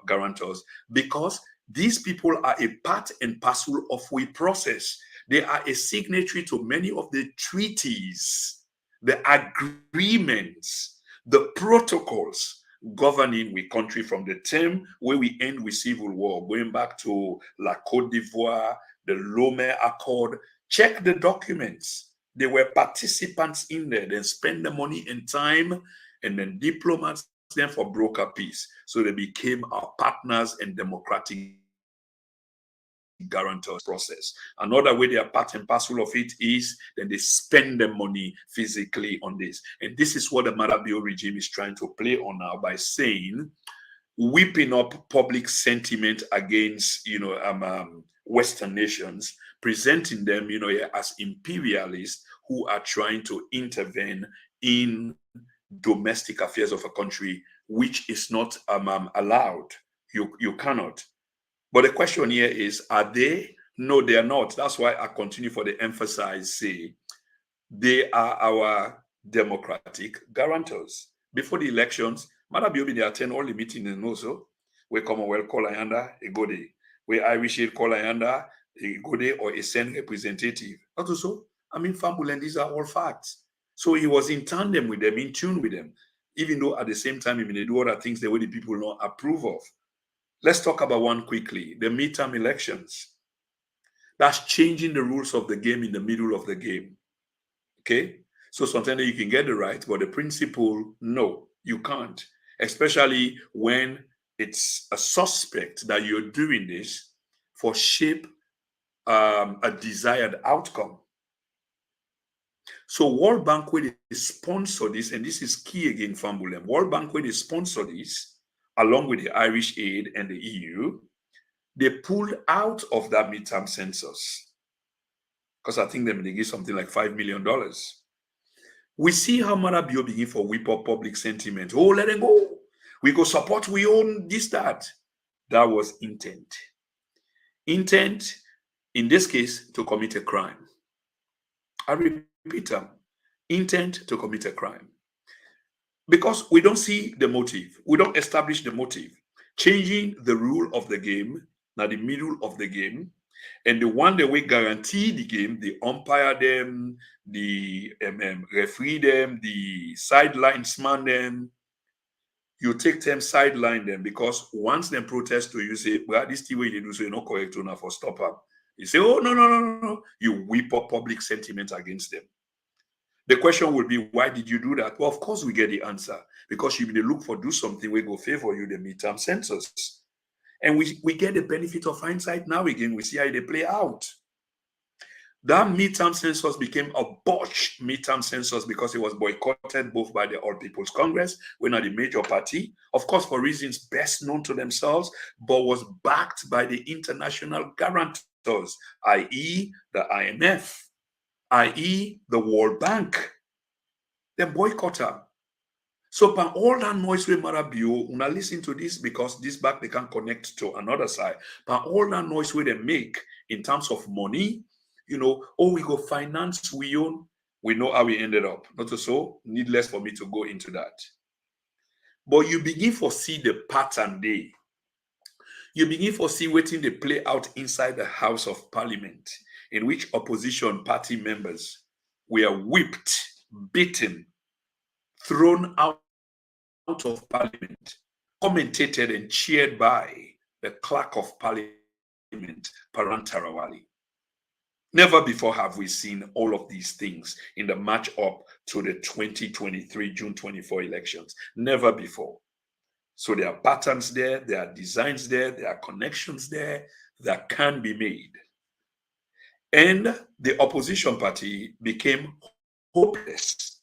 guarantors because these people are a part and parcel of we process. They are a signatory to many of the treaties, the agreements, the protocols governing we country from the time where we end with civil war, going back to La Côte d'Ivoire, the Lomé Accord. Check the documents. They were participants in there. Then spend the money and time, and then diplomats them for broker peace. So they became our partners and democratic guarantors process. Another way they are part and parcel of it is then they spend the money physically on this. And this is what the Mada Bio regime is trying to play on now by saying, whipping up public sentiment against, Western nations, presenting them, as imperialists who are trying to intervene in domestic affairs of a country, which is not allowed. You cannot. But the question here is, are they? No, they are not. That's why I continue for the emphasize, say, they are our democratic guarantors. Before the elections, Mada Biobi, they attend all the meetings and also, where Commonwealth call Ayanda, a go day. Where Irish Aid call Ayanda, a go day, or a Senate representative. Not also, Fambul, and these are all facts. So he was in tandem with them, in tune with them, even though at the same time, they do other things the way the people don't approve of. Let's talk about one quickly, the midterm elections. That's changing the rules of the game in the middle of the game. Okay? So sometimes you can get it right, but the principle, no, you can't. Especially when it's a suspect that you're doing this for shape a desired outcome. So World Bank, where they sponsor this, and this is key again, Fambulem, World Bank, where they sponsor this, along with the Irish Aid and the EU, they pulled out of that midterm census because I think they give something like $5 million. We see how Mada Bio begin for whip up public sentiment. Oh, let them go. We go support, we own this, that. That was intent. Intent, in this case, to commit a crime. I repeat, intent to commit a crime. Because we don't see the motive. We don't establish the motive. Changing the rule of the game, now the middle of the game, and the one that we guarantee the game, the umpire them, the referee them, the sidelines man them, you take them, sideline them, because once they protest to you say, well, this the way they do, so you're not correct enough for stop them. You say, oh, no. You whip up public sentiment against them. The question will be, why did you do that? Well, of course, we get the answer. Because you look for do something, we go favor you the midterm census. And we get the benefit of hindsight now again. We see how they play out. That midterm census became a botched midterm census because it was boycotted both by the All People's Congress, we're not the major party, of course, for reasons best known to themselves, but was backed by the international guarantors, i.e., the IMF, i.e., the World Bank. They boycott her. So by all that noise with Mada Bio, una listen to this because this back they can connect to another side. By all that noise where they make in terms of money, we go finance we own. We know how we ended up. Not so needless for me to go into that. But you begin to see the pattern there. You begin to see waiting they play out inside the House of Parliament, in which opposition party members were whipped, beaten, thrown out of Parliament, commentated and cheered by the clerk of Parliament Parliament, Parantarawali. Never before have we seen all of these things in the match up to the 2023 June 24 elections. Never before. So there are patterns there, there are designs there, there are connections there that can be made. And the opposition party became hopeless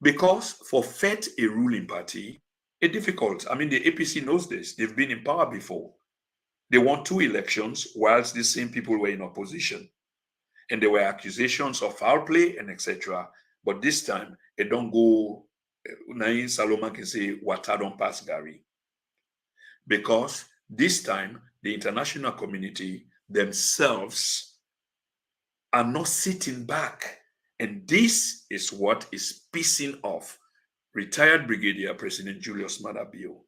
because for FET, a ruling party, it's difficult. I mean, the APC knows this. They've been in power before. They won 2 elections whilst the same people were in opposition. And there were accusations of foul play and etc. But this time, it don't go, Nain Saloma can say, water don't pass Gary. Because this time, the international community themselves are not sitting back. And this is what is pissing off retired Brigadier President Julius Maada Bio.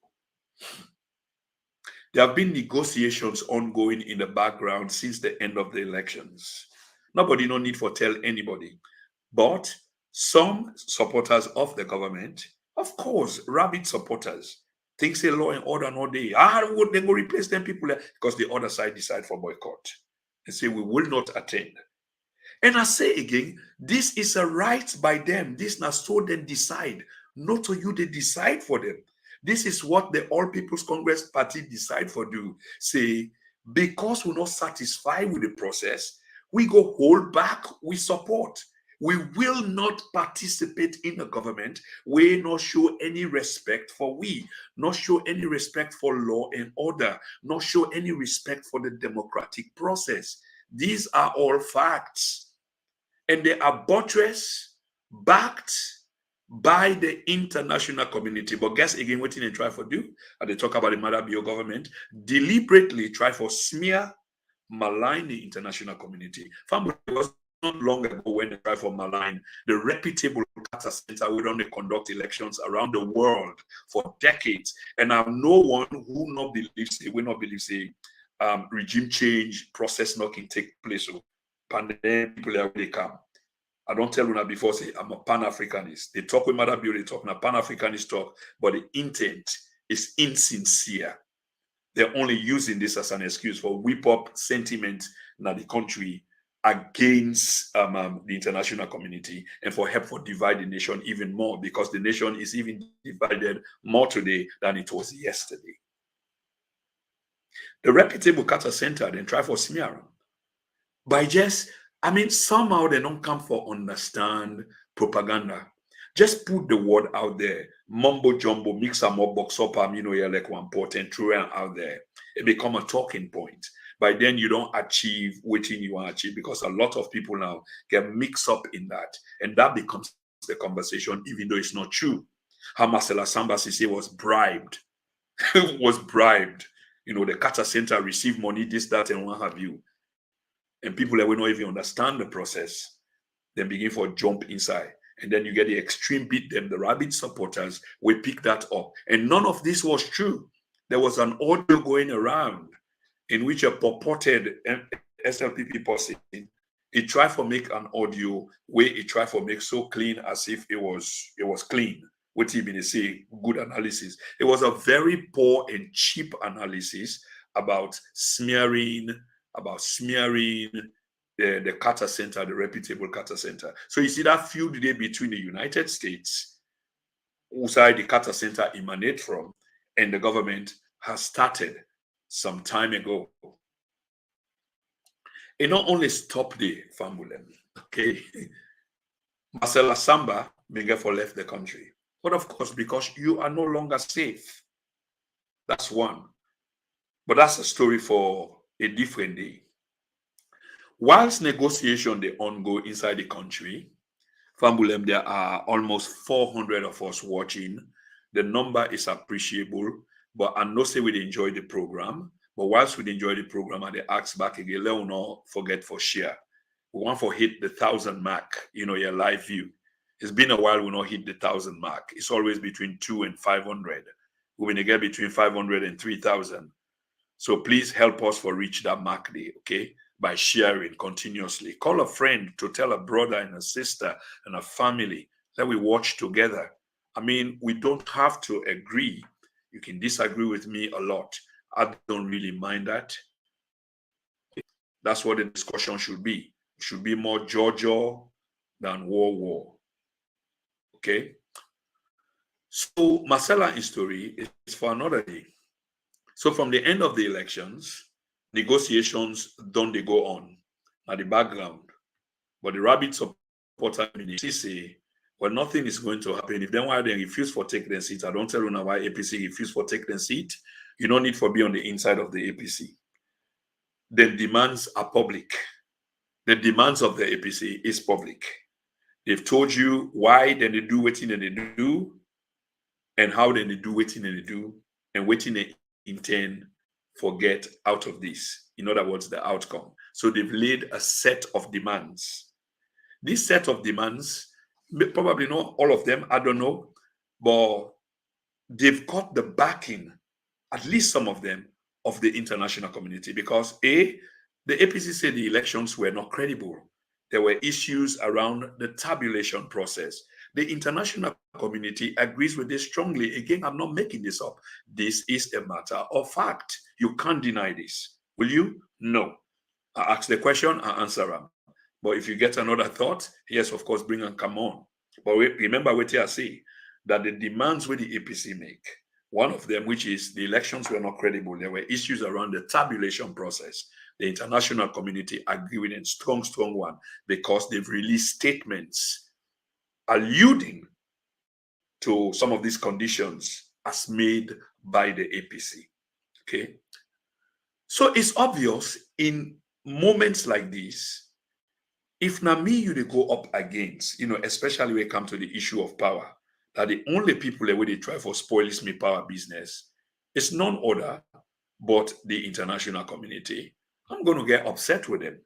There have been negotiations ongoing in the background since the end of the elections. Nobody no need for tell anybody. But some supporters of the government, of course, rabid supporters, think say law and order no day. Would they go replace them people because the other side decide for boycott and say we will not attend. And I say again, this is a right by them. This not so they decide. Not to you, they decide for them. This is what the All People's Congress Party decide for do. Say, because we're not satisfied with the process, we go hold back, we support. We will not participate in the government. We not show any respect for not show any respect for law and order, not show any respect for the democratic process. These are all facts. And they are buttressed, backed by the international community. But guess again, what they try for do? And they talk about the Maada Bio government, deliberately try for smear, malign the international community. Family was not long ago when they try for malign the reputable Carter Center where they conduct elections around the world for decades. And I have no one who not believes, will not believe, regime change process not can take place. So pandemic people are they come. I don't tell you before, say I'm a Pan-Africanist. They talk with Maada Bio, they talk now Pan-Africanist talk, but the intent is insincere. They're only using this as an excuse for whip up sentiment in the country against the international community and for help for divide the nation even more, because the nation is even divided more today than it was yesterday. The reputable Carter Center then try for smear by just, I mean, somehow they don't come for understand propaganda. Just put the word out there, mumbo jumbo, mix them up, box up, you're like one important, throw it out there. It become a talking point. By then, you don't achieve what you want to achieve, because a lot of people now get mixed up in that. And that becomes the conversation, even though it's not true. How Marcella Samba Sise was bribed. Was bribed. The Carter Center received money, this, that, and what have you. And people that will not even understand the process, then begin for jump inside. And then you get the extreme beat them, the rabid supporters will pick that up. And none of this was true. There was an audio going around in which a purported SLPP person, he tried to make an audio where he tried to make so clean as if it was clean. What he been say, good analysis. It was a very poor and cheap analysis about smearing the Carter Center, the reputable Carter Center. So you see that feud there between the United States, whose side the Carter Center emanate from, and the government has started some time ago. It not only stopped the family, okay? Marcella Samba may for left the country. But of course, because you are no longer safe. That's one. But that's a story for a different day. Whilst negotiation they ongoing inside the country, Fambulem, there are almost 400 of us watching. The number is appreciable, but I know say we enjoy the program. But whilst we enjoy the program, and they ask back again, let us not forget for share. We want to hit the 1,000 mark, your live view. It's been a while we not hit the 1,000 mark. It's always between 200 and 500. We're going to get between 500 and 3,000. So please help us for reach that mark day, okay? By sharing continuously. Call a friend to tell a brother and a sister and a family that we watch together. I mean, we don't have to agree. You can disagree with me a lot. I don't really mind that. That's what the discussion should be. It should be more Georgia than war. Okay? So Marcella in story is for another day. So from the end of the elections, negotiations don't they go on at the background. But the rabbit supporter community say, well, nothing is going to happen. If then why they refuse for take the seat, I don't tell you now why APC refuse for take the seat. You don't need for be on the inside of the APC. The demands are public. The demands of the APC is public. They've told you why then they do waiting and they do, and how then they do waiting and they do, and waiting they intend for get out of this. In other words, the outcome. So they've laid a set of demands. This set of demands, probably not all of them, I don't know, but they've got the backing, at least some of them, of the international community, because the APC said the elections were not credible. There were issues around the tabulation process. The international community agrees with this strongly. Again, I'm not making this up. This is a matter of fact. You can't deny this. Will you? No. I ask the question, I answer them. But if you get another thought, yes, of course, bring and come on. But remember what I say, that the demands with the APC make, one of them, which is the elections were not credible. There were issues around the tabulation process. The international community agree with a strong one, because they've released statements alluding to some of these conditions as made by the APC. Okay. So it's obvious in moments like this, if na me you they go up against, especially when it comes to the issue of power, that the only people that they try for spoil this me power business is none other but the international community. I'm going to get upset with them.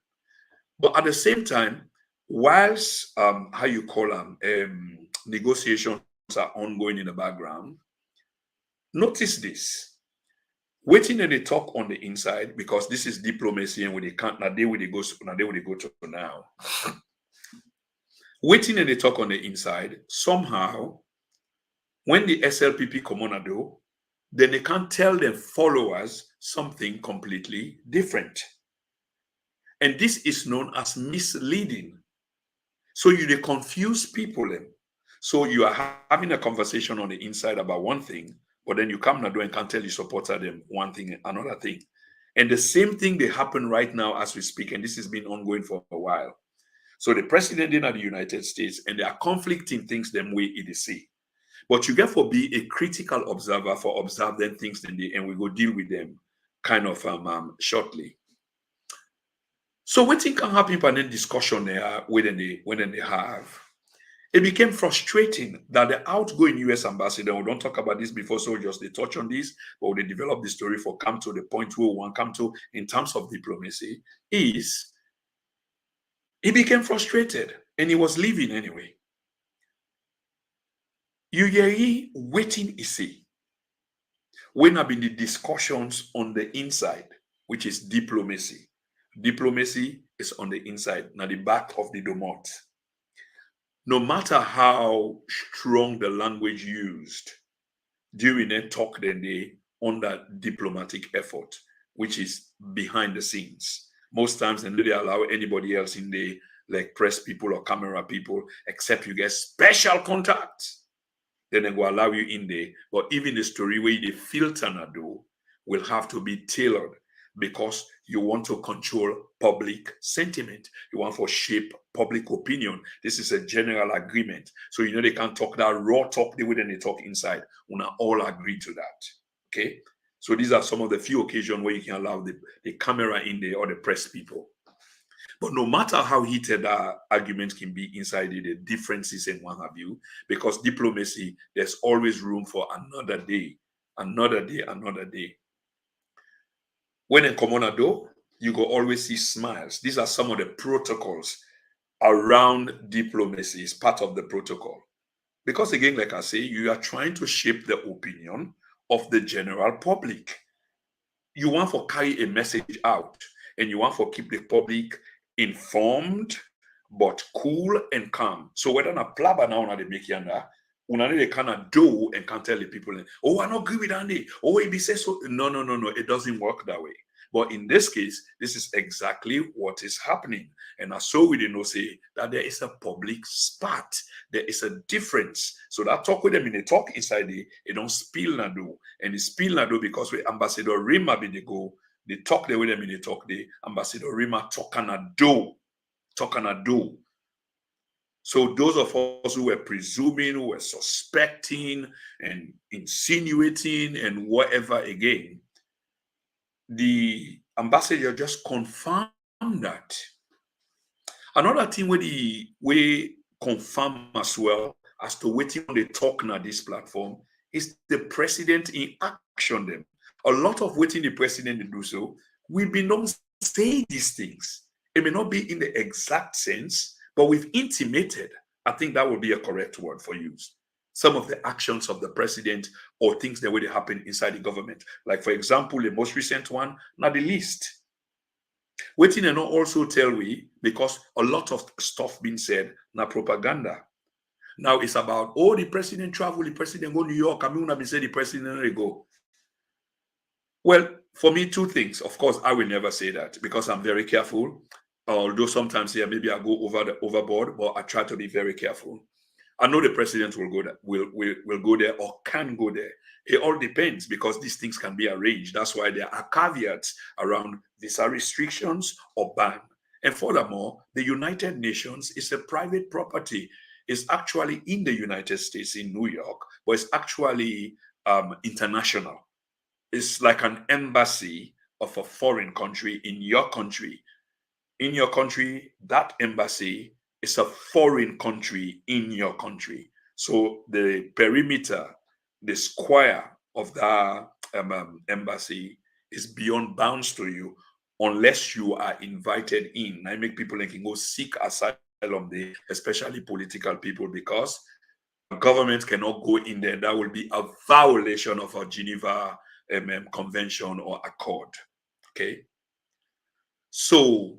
But at the same time, whilst how you call them, negotiations are ongoing in the background, notice this. Waiting and they talk on the inside, because this is diplomacy and when they can't, now they will go to now. Waiting and they talk on the inside, somehow, when the SLPP come on a do, then they can't tell their followers something completely different. And this is known as misleading. So they confuse people. So you are having a conversation on the inside about one thing, but then you come and can't tell your supporter them one thing, another thing. And the same thing they happen right now as we speak, and this has been ongoing for a while. So the president in the United States, and there are conflicting things them way it is see. But you get for be a critical observer for observe them things then and we go deal with them kind of shortly. So what thing can happen in the discussion there when they have? It became frustrating that the outgoing US ambassador, we don't talk about this before, so just they touch on this, but they develop the story for come to the point where we want come to in terms of diplomacy, is he became frustrated and he was leaving anyway. You hear waiting is see. When have been the discussions on the inside, which is diplomacy. Diplomacy is on the inside, now the back of the domot. No matter how strong the language used during a talk then they under diplomatic effort, which is behind the scenes. Most times they don't allow anybody else in there, like press people or camera people, except you get special contacts. Then they will allow you in there. But even the story where they filter na do will have to be tailored, because you want to control public sentiment. You want to shape public opinion. This is a general agreement. So they can't talk that raw talk the way they talk inside. We all agree to that. Okay? So these are some of the few occasions where you can allow the camera in there or the press people. But no matter how heated our arguments can be inside it, the differences and what have you, because diplomacy, there's always room for another day. When in Comonado, you go always see smiles. These are some of the protocols around diplomacy. It's part of the protocol. Because again, like I say, you are trying to shape the opinion of the general public. You want to carry a message out, and you want to keep the public informed, but cool and calm. So whether na plaba now they make yanda, they cannot do and can't tell the people, oh, I don't agree with Andy. Oh, he be say so. No. It doesn't work that way. But in this case, this is exactly what is happening. And as so we did not say that there is a public spat. There is a difference. So that talk with them in the talk inside they don't spill na do. And they spill na do because we Ambassador Rima be they go, they talk there with them in the talk, the Ambassador Rima talk and a do. Talk and a do. So those of us who were presuming, who were suspecting and insinuating and whatever again, the ambassador just confirmed that. Another thing where we confirm as well as to waiting on the talk on this platform is the president in action them. A lot of waiting the president to do so, we've been not saying these things. It may not be in the exact sense, but we've intimated, I think that would be a correct word for use, some of the actions of the president or things that would happen inside the government. Like, for example, the most recent one, not the least. Waiting and not also tell we, because a lot of stuff being said, na propaganda. Now it's about, oh, the president travel, the president go to New York, I mean, say the president go. Well, for me, two things. Of course, I will never say that because I'm very careful. Although sometimes here maybe I go overboard, but I try to be very careful. I know the president will go there, will go there or can go there. It all depends because these things can be arranged. That's why there are caveats around visa restrictions or ban. And furthermore, the United Nations is a private property. It's actually in the United States in New York, but it's actually international. It's like an embassy of a foreign country in your country. In your country, that embassy is a foreign country in your country. So the perimeter, the square of that embassy is beyond bounds to you unless you are invited in. I make people like can go seek asylum there, especially political people, because government cannot go in there. That will be a violation of a Geneva Convention or Accord. Okay. So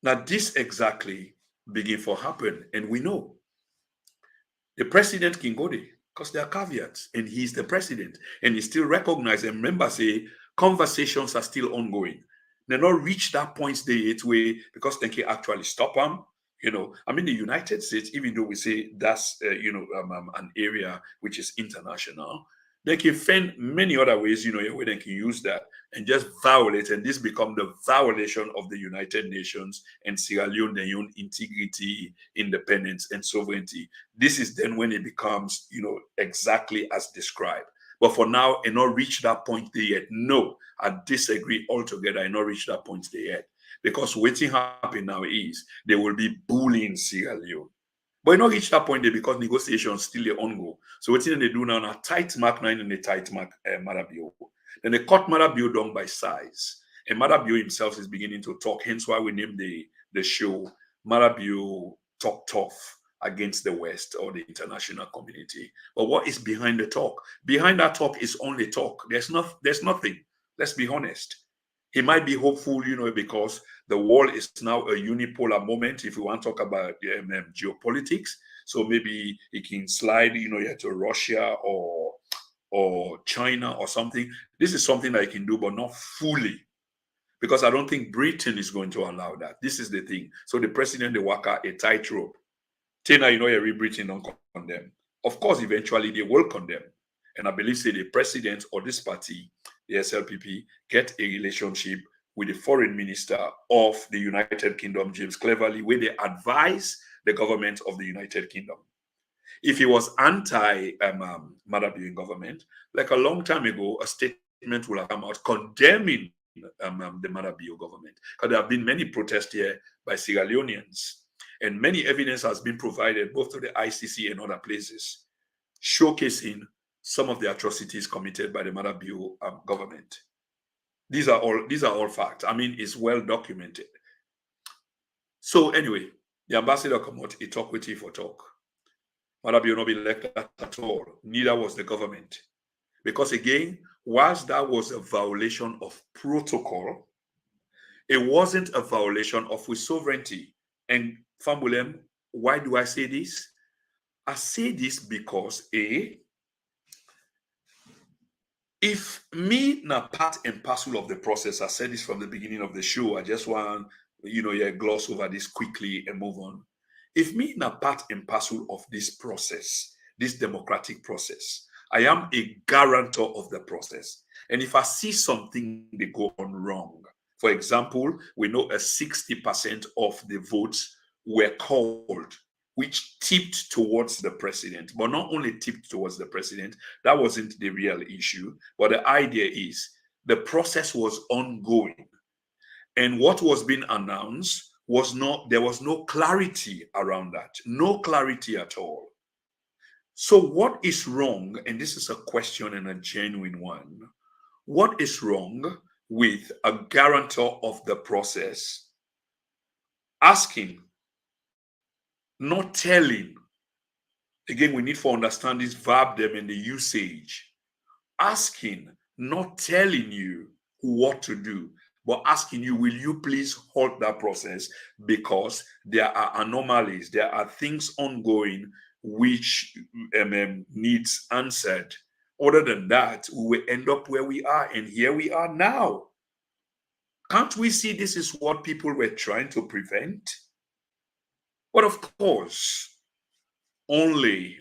now this exactly begin for happen, and we know the president can go there because there are caveats, and he's the president, and he still recognized. And remember, say conversations are still ongoing. They not reach that point they yet way because they can actually stop them. You know, I mean, the United States, even though we say that's an area which is international, they can find many other ways, where they can use that and just violate, and this become the violation of the United Nations and Sierra Leone, their own integrity, independence, and sovereignty. This is then when it becomes, exactly as described. But for now, I not reach that point there yet. No, I disagree altogether. I not reach that point there yet. Because waiting happen now is they will be bullying Sierra Leone. But not reach that point there because negotiations still ongoing. So what they do now, a tight mark 9 and a tight mark Marabio. Then they cut Marabio down by size. And Marabio himself is beginning to talk. Hence why we named the show Marabio Talk Tough against the West or the international community. But what is behind the talk? Behind that talk is only talk. There's nothing. Let's be honest. He might be hopeful, because the world is now a unipolar moment. If we want to talk about geopolitics, so maybe he can slide, to Russia or China or something. This is something that he can do, but not fully, because I don't think Britain is going to allow that. This is the thing. So the president, they walk out a tightrope. Tina, every Britain don't condemn. Of course, eventually they will condemn. And I believe, say, the president or this party, the SLPP, get a relationship with the foreign minister of the United Kingdom, James Cleverly, where they advise the government of the United Kingdom. If he was anti-Marabouin government, like a long time ago, a statement will have come out condemning the Marabou government. Because there have been many protests here by Sierra Leoneans, and many evidence has been provided both to the ICC and other places, showcasing some of the atrocities committed by the Marabou government. These are all facts. I mean, it's well documented. So anyway, the ambassador come out, he talk with you for talk. Marabou not be elected at all. Neither was the government. Because again, whilst that was a violation of protocol, it wasn't a violation of with sovereignty. And Fambulem, why do I say this? I say this because If me na part and parcel of the process, I said this from the beginning of the show. I just want, gloss over this quickly and move on. If me na part and parcel of this process, this democratic process, I am a guarantor of the process. And if I see something they go on wrong, for example, we know a 60% of the votes were called, which tipped towards the president, but not only tipped towards the president, that wasn't the real issue. But the idea is the process was ongoing. And what was being announced was not, there was no clarity around that, no clarity at all. So, what is wrong? And this is a question and a genuine one. What is wrong with a guarantor of the process asking, not telling? Again, we need to understand this verb them and the usage. Asking, not telling you what to do, but asking you, will you please halt that process because there are anomalies, there are things ongoing which needs answered. Other than that, we will end up where we are, and here we are now. Can't we see this is what people were trying to prevent? But of course, only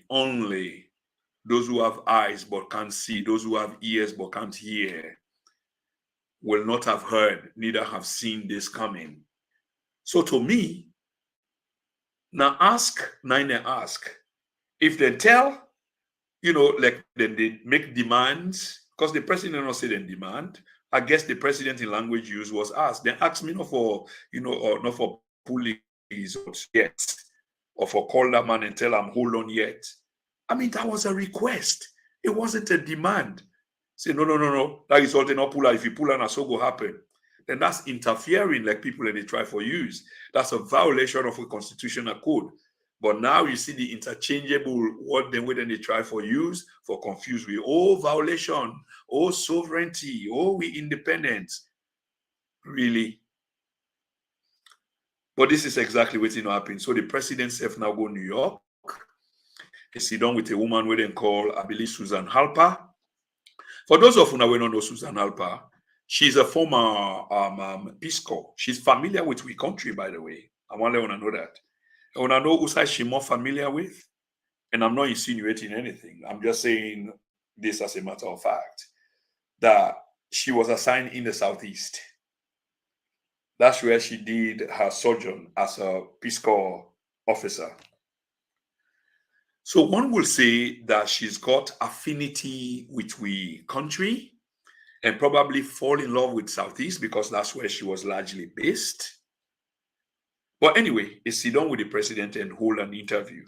those who have eyes but can't see, those who have ears but can't hear, will not have heard, neither have seen this coming. So to me, now ask, if they tell, like then they make demands, because the president not say them demand. I guess the president in language use was asked. Then ask me not for, or not for police yet, or for call that man and tell him hold on yet. I mean, that was a request. It wasn't a demand. Say, no. That is something not pull out. If you pull out, so go happen. Then that's interfering, like people that they try for use. That's a violation of a constitutional code. But now you see the interchangeable word then when they try for use for confuse with violation, sovereignty, we independence. Really. But this is exactly what's happening. So the president self now go New York. He sit down with a woman we then call, I believe, Susan Halper. For those of you who don't know Susan Halper, she's a former Peace Corps. She's familiar with we country, by the way. I want to know that. I want to know who side she's more familiar with. And I'm not insinuating anything. I'm just saying this as a matter of fact, that she was assigned in the Southeast. That's where she did her sojourn as a Peace Corps officer. So one will say that she's got affinity with we country and probably fall in love with Southeast because that's where she was largely based. But anyway, is sit down with the president and hold an interview.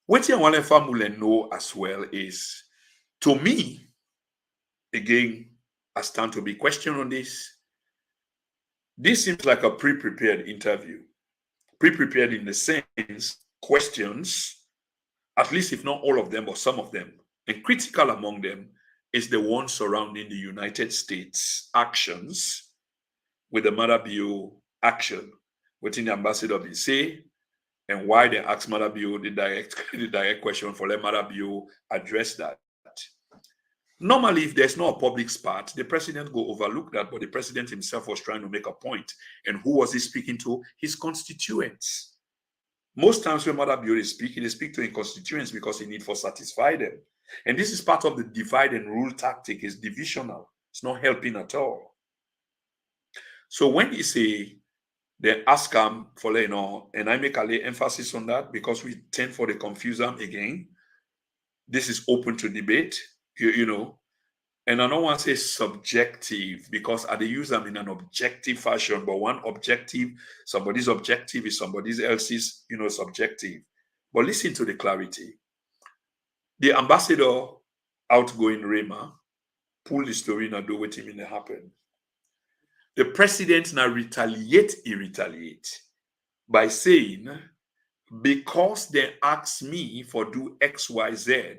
What I want to family know as well is, to me, again, I stand to be questioned on this. This seems like a pre-prepared interview. Pre-prepared in the sense, questions, at least if not all of them, or some of them, and critical among them is the one surrounding the United States actions with the Marabio action, within the ambassador been say, and why they asked Marabio the direct question for let Marabio address that. Normally, if there's no a public spot, the president go overlook that, but the president himself was trying to make a point. And who was he speaking to? His constituents. Most times when Marabio is speaking, they speak to his constituents because he need to satisfy them. And this is part of the divide and rule tactic, is divisional. It's not helping at all. So when he say, they ask him for, and I make a lay emphasis on that because we tend for the confuse them again. This is open to debate, and I don't want to say subjective because I use them in an objective fashion, but one objective, somebody's objective is somebody else's, subjective. But listen to the clarity. The ambassador, outgoing Rema, pull the story and do what him in the happen. The president now retaliate by saying, because they ask me for do X, Y, Z,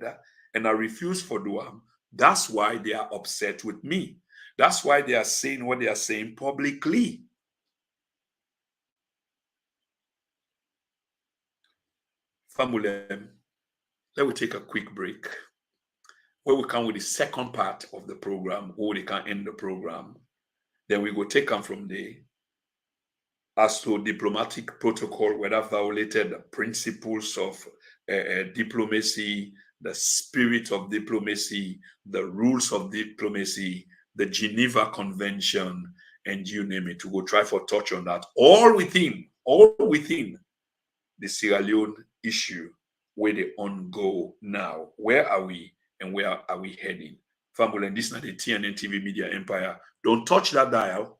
and I refuse for do them, that's why they are upset with me. That's why they are saying what they are saying publicly. Family, let me take a quick break. where we come with the second part of the program, where they can end the program. Then we go take them from there as to diplomatic protocol, whether violated the principles of diplomacy, the spirit of diplomacy, the rules of diplomacy, the Geneva Convention, and you name it. We will try for touch on that. All within the Sierra Leone issue, where they on go now. Where are we and where are we heading? Family, and this is not the TNN TV Media Empire. Don't touch that dial.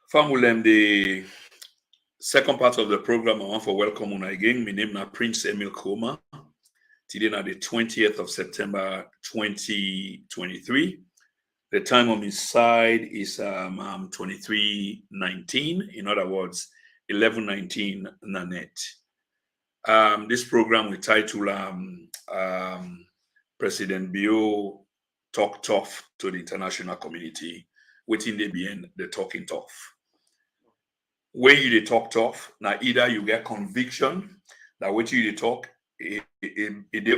Famulem, the second part of the program, I want to welcome you again. My name is Prince Emil Koma. Today, na the 20th of September 2023. The time on his side is 23:19. In other words, 11:19 Nanette. This program we title President Bio Talk Tough to the international community. Waiting they be in the talking tough. When you they talk tough, now either you get conviction that what you they talk it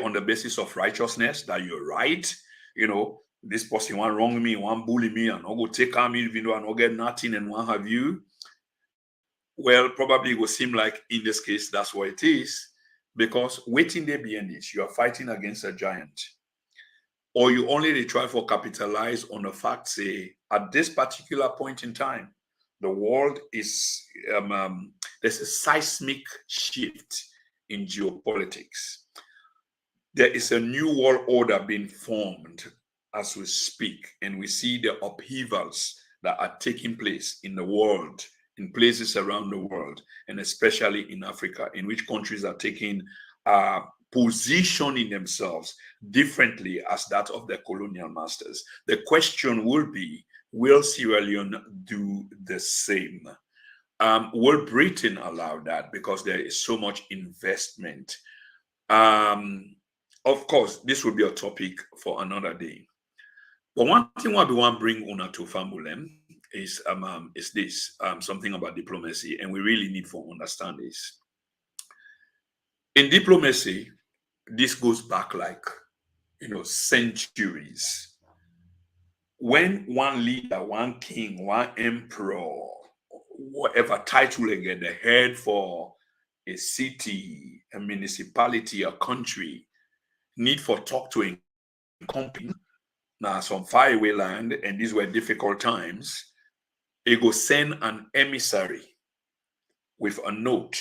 on the basis of righteousness, that you're right, you know, this person want wrong me, want bully me, and I'll go take on me, even though I don't get nothing and what have you. Well, probably it will seem like in this case that's what it is, because waiting there behind this, you are fighting against a giant. Or you only try for capitalize on the fact, say, at this particular point in time, the world is, there's a seismic shift in geopolitics. There is a new world order being formed as we speak, and we see the upheavals that are taking place in the world, in places around the world, and especially in Africa, in which countries are taking positioning themselves differently as that of their colonial masters. The question will be, will Sierra Leone do the same? Will Britain allow that? Because there is so much investment. Of course, this will be a topic for another day. But one thing what we want to bring Una to Famulem is this, something about diplomacy, and we really need to understand this. In diplomacy, this goes back like, centuries. When one leader, one king, one emperor, whatever title they get, the head for a city, a municipality, a country, need for talk to a company, now some faraway land, and these were difficult times, it go send an emissary with a note.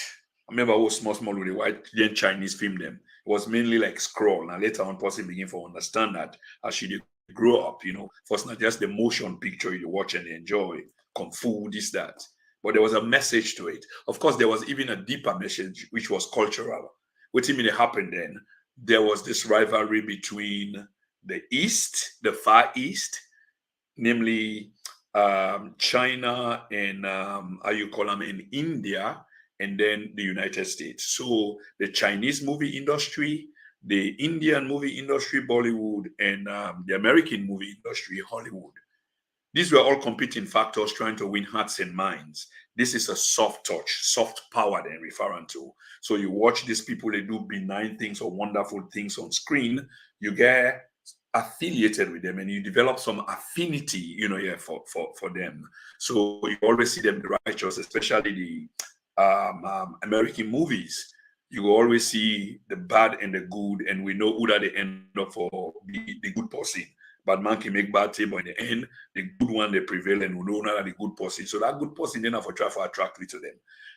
I remember I was small with the white Chinese film them. It was mainly like scroll. Now later on, person begin to understand that as she did grow up, first not just the motion picture you watch and enjoy, kung fu, this, that. But there was a message to it. Of course, there was even a deeper message, which was cultural. What happened then? There was this rivalry between the East, the Far East, namely China and in India, and then the United States. So the Chinese movie industry, the Indian movie industry, Bollywood, and the American movie industry, Hollywood. These were all competing factors trying to win hearts and minds. This is a soft touch, soft power they're referring to. So you watch these people, they do benign things or wonderful things on screen, you get affiliated with them and you develop some affinity, for them. So you always see them the righteous, especially the American movies. You will always see the bad and the good, and we know who that they end up for the good person. Bad man can make bad thing, but in the end, the good one they prevail, and we know that the good person. So that good person then have to try to attract to them.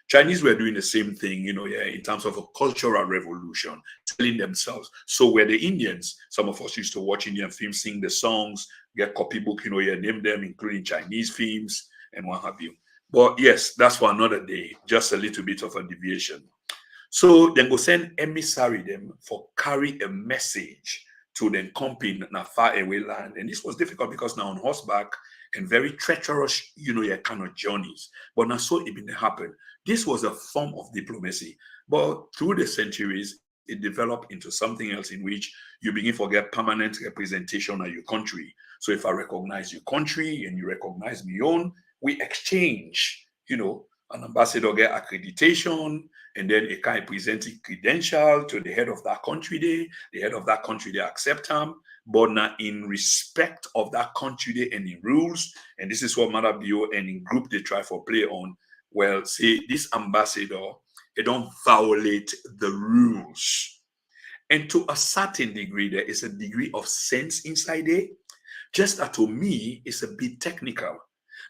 Chinese were doing the same thing, in terms of a cultural revolution, telling themselves. So were the Indians. Some of us used to watch Indian films, sing the songs, get copybook, name them, including Chinese films and what have you. But yes, that's for another day, just a little bit of a deviation. So then go send emissary them for carry a message to the company in a far away land. And this was difficult because now on horseback and very treacherous, your kind of journeys. But now so it didn't happen. This was a form of diplomacy. But through the centuries, it developed into something else in which you begin to get permanent representation of your country. So if I recognize your country and you recognize my own, we exchange, an ambassador get accreditation, and then a kind of presenting credential to the head of that country there. The head of that country they accept him, but now in respect of that country there and in rules. And this is what Mother Bio and in group they try for play on. Well, say this ambassador, they don't violate the rules. And to a certain degree, there is a degree of sense inside there. Just that to me, it's a bit technical.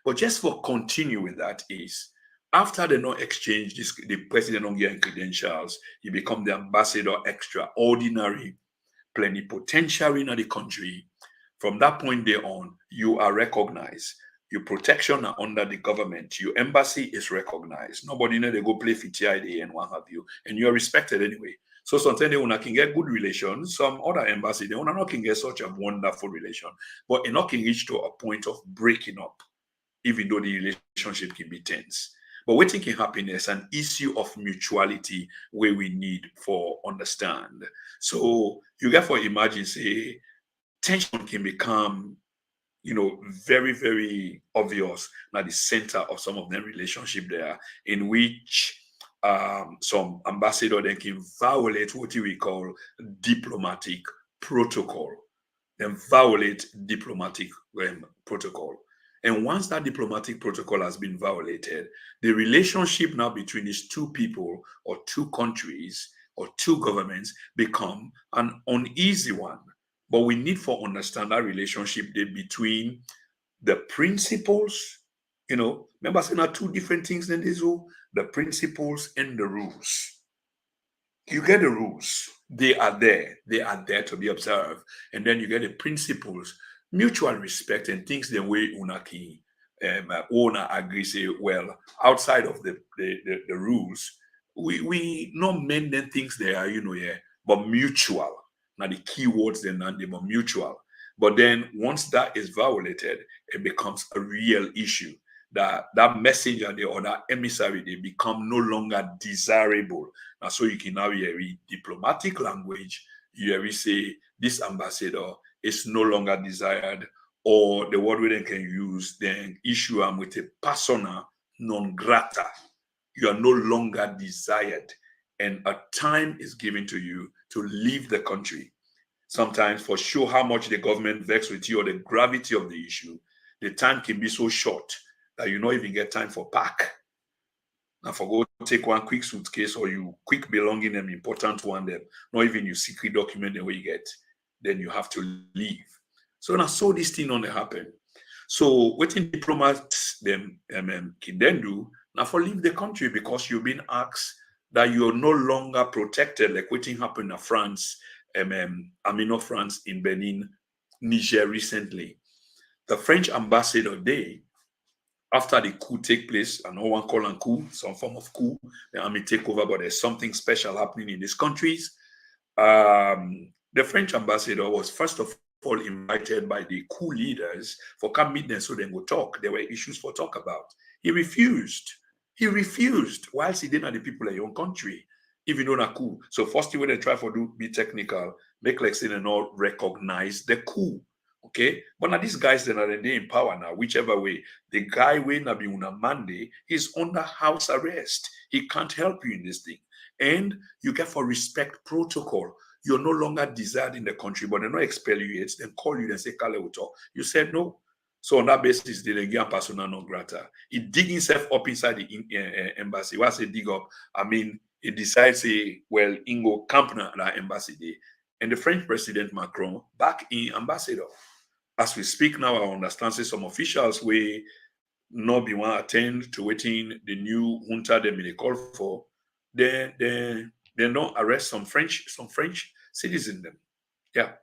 But just for continue with that is, after they not exchange this, the president don't get credentials, you become the ambassador extraordinary, plenipotentiary in the country. From that point there on, you are recognized. Your protection are under the government. Your embassy is recognized. Nobody know they go play FTID and what have you. And you are respected anyway. So sometimes they can get good relations. Some other embassy, they not can get such a wonderful relation. But it not can reach to a point of breaking up, even though the relationship can be tense. But what can happen is an issue of mutuality where we need for understand. So you get for imagine, say, tension can become, very, very obvious at the center of some of them relationship there, in which some ambassador then can violate what we call diplomatic protocol. Then violate diplomatic protocol. And once that diplomatic protocol has been violated, the relationship now between these two people or two countries or two governments become an uneasy one. But we need to understand that relationship between the principles, remember saying are two different things in this, the principles and the rules. You get the rules, they are there to be observed. And then you get the principles, mutual respect, and things the way unaki owner agree say, well, outside of the rules, we not mending things there, but mutual. Now the key words then are mutual. But then once that is violated, it becomes a real issue. That messenger there or that emissary, they become no longer desirable. Now, so you can now hear diplomatic language, you hear say this ambassador is no longer desired, or the word we then can use, then issue them with a persona non grata. You are no longer desired, and a time is given to you to leave the country. Sometimes, for sure, how much the government vexed with you or the gravity of the issue, the time can be so short that you not even get time for pack. Now, for go take one quick suitcase or you quick belonging them important one, them not even your secret document the way you get, then you have to leave. So now, so this thing on happen. So what in diplomats them can then do now for leave the country because you've been asked that you're no longer protected, like what happened in France, France in Benin, Niger recently. The French ambassador they, after the coup take place, and no one call on coup, some form of coup, the army take over, but there's something special happening in these countries. The French ambassador was first of all invited by the coup leaders for come meet them so they go talk. There were issues for talk about. He refused. He refused whilst he didn't have the people in your own country, even though na coup. So first thing when they try for do be technical, make like saying and all recognize the coup. Okay, but now these guys that are in power now, whichever way, the guy when be una Monday, he's under house arrest. He can't help you in this thing. And you get for respect protocol. You're no longer desired in the country, but they not expel you yet. Then call you and say, Kale Uto. You said no. So on that basis, they give persona non grata. He dig himself up inside the embassy. Once he dig up, he decides, say, well, Ingo Campna that embassy day. And the French President Macron back in ambassador. As we speak now, I understand say some officials will not be one attend to waiting the new junta they call for. They don't arrest some French citizens them. Yeah.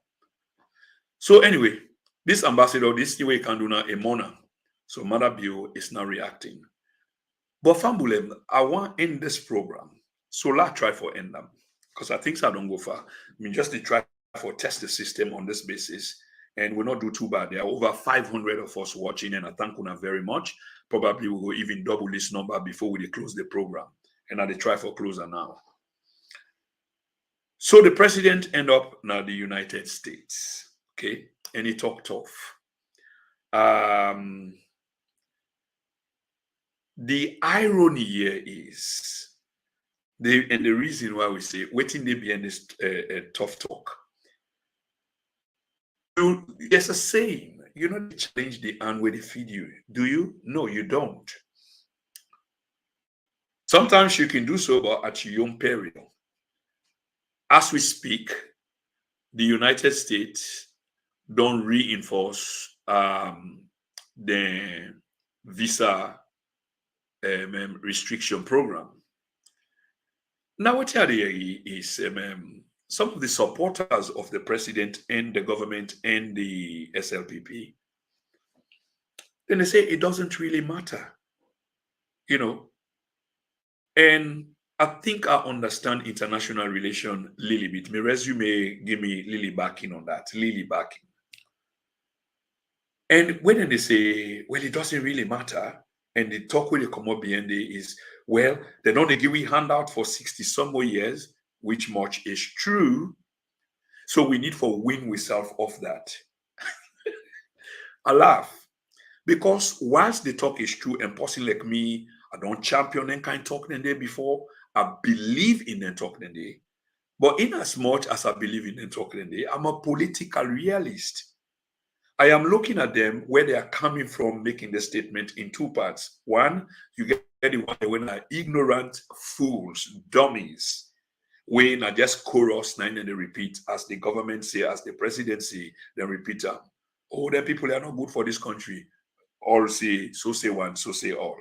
So anyway, this ambassador, this way can do now a monarch. So Mother Bio is now reacting. But Fambulem, I want to end this program So la try for end them. Because I think I don't go far. I mean, just to try for test the system on this basis. And we'll not do too bad. There are over 500 of us watching, and I thank you very much. Probably we will even double this number before we close the program. And I try for closer now. So the president end up now the United States. Okay. And he talked tough. The irony here is and the reason why we say waiting they behind this tough talk. There's a saying, you know, challenge the hand where they feed you. Do you? No, you don't. Sometimes you can do so, but at your own peril. As we speak, the United States don't reinforce the visa restriction program. Now, what is some of the supporters of the president and the government and the SLPP, then they say it doesn't really matter, you know. And I think I understand international relation a little bit. My resume give me Lily backing on that, Lily backing. And when they say, well, it doesn't really matter, and the talk where they come up behind it is, well, they don't give we handout for 60 some more years, which much is true. So we need for win ourselves off that. I laugh. Because whilst the talk is true, and person like me, I don't champion and kind talk than day before, I believe in them talk than day. But in as much as I believe in them talk than day, I'm a political realist. I am looking at them where they are coming from, making the statement in two parts. One, you get the one when are ignorant fools, dummies, when I just chorus nine and they repeat as the government say, as the president say, then repeat them. Oh, the people are not good for this country. All say, so say one, so say all.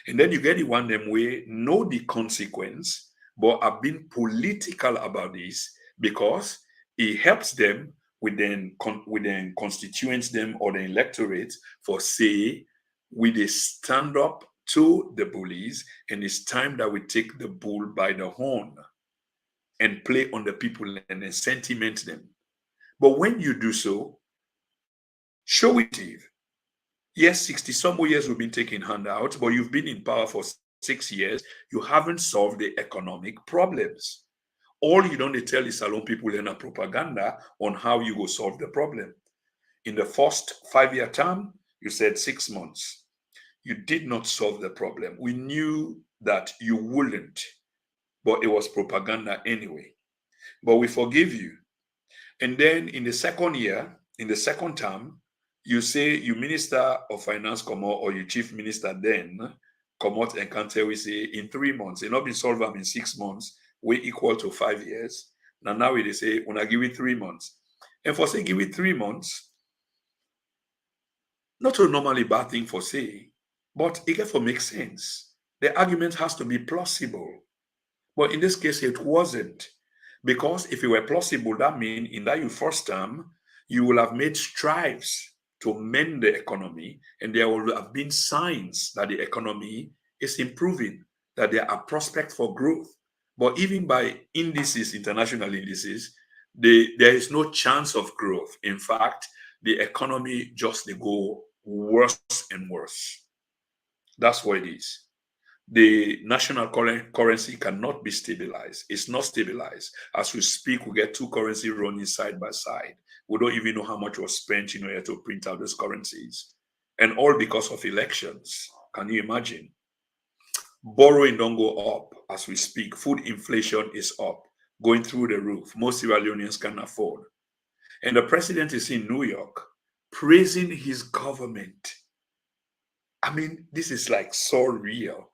And then you get the one them way, know the consequence, but have been political about this because it helps them with then constituents them or the electorate for say, we they stand up to the bullies, and it's time that we take the bull by the horn and play on the people and then sentiment them. But when you do so, show it. Yes, 60 some more years we've been taking handouts, but you've been in power for 6 years. You haven't solved the economic problems. All you don't tell is alone people in a propaganda on how you go solve the problem. In the first 5-year term, you said 6 months. You did not solve the problem. We knew that you wouldn't, but it was propaganda anyway. But we forgive you. And then in the second year, in the second term, you say you minister of finance come out, or you chief minister then come out and can tell we say in 3 months, it not been solved in 6 months, we equal to 5 years. Now they say when I give it 3 months. And for say give it 3 months, not a normally bad thing for say, but it get for make sense. The argument has to be plausible. But in this case, it wasn't. Because if it were plausible, that means in that your first term, you will have made strides to mend the economy, and there will have been signs that the economy is improving, that there are prospects for growth. But even by indices, international indices, there is no chance of growth. In fact, the economy just they go worse and worse. That's what it is. The national currency cannot be stabilized. It's not stabilized. As we speak, we get two currencies running side by side. We don't even know how much was spent in order to print out those currencies. And all because of elections. Can you imagine? Borrowing don't go up as we speak. Food inflation is up, going through the roof. Most Sierra Leoneans can afford. And the president is in New York praising his government. I mean, this is like so real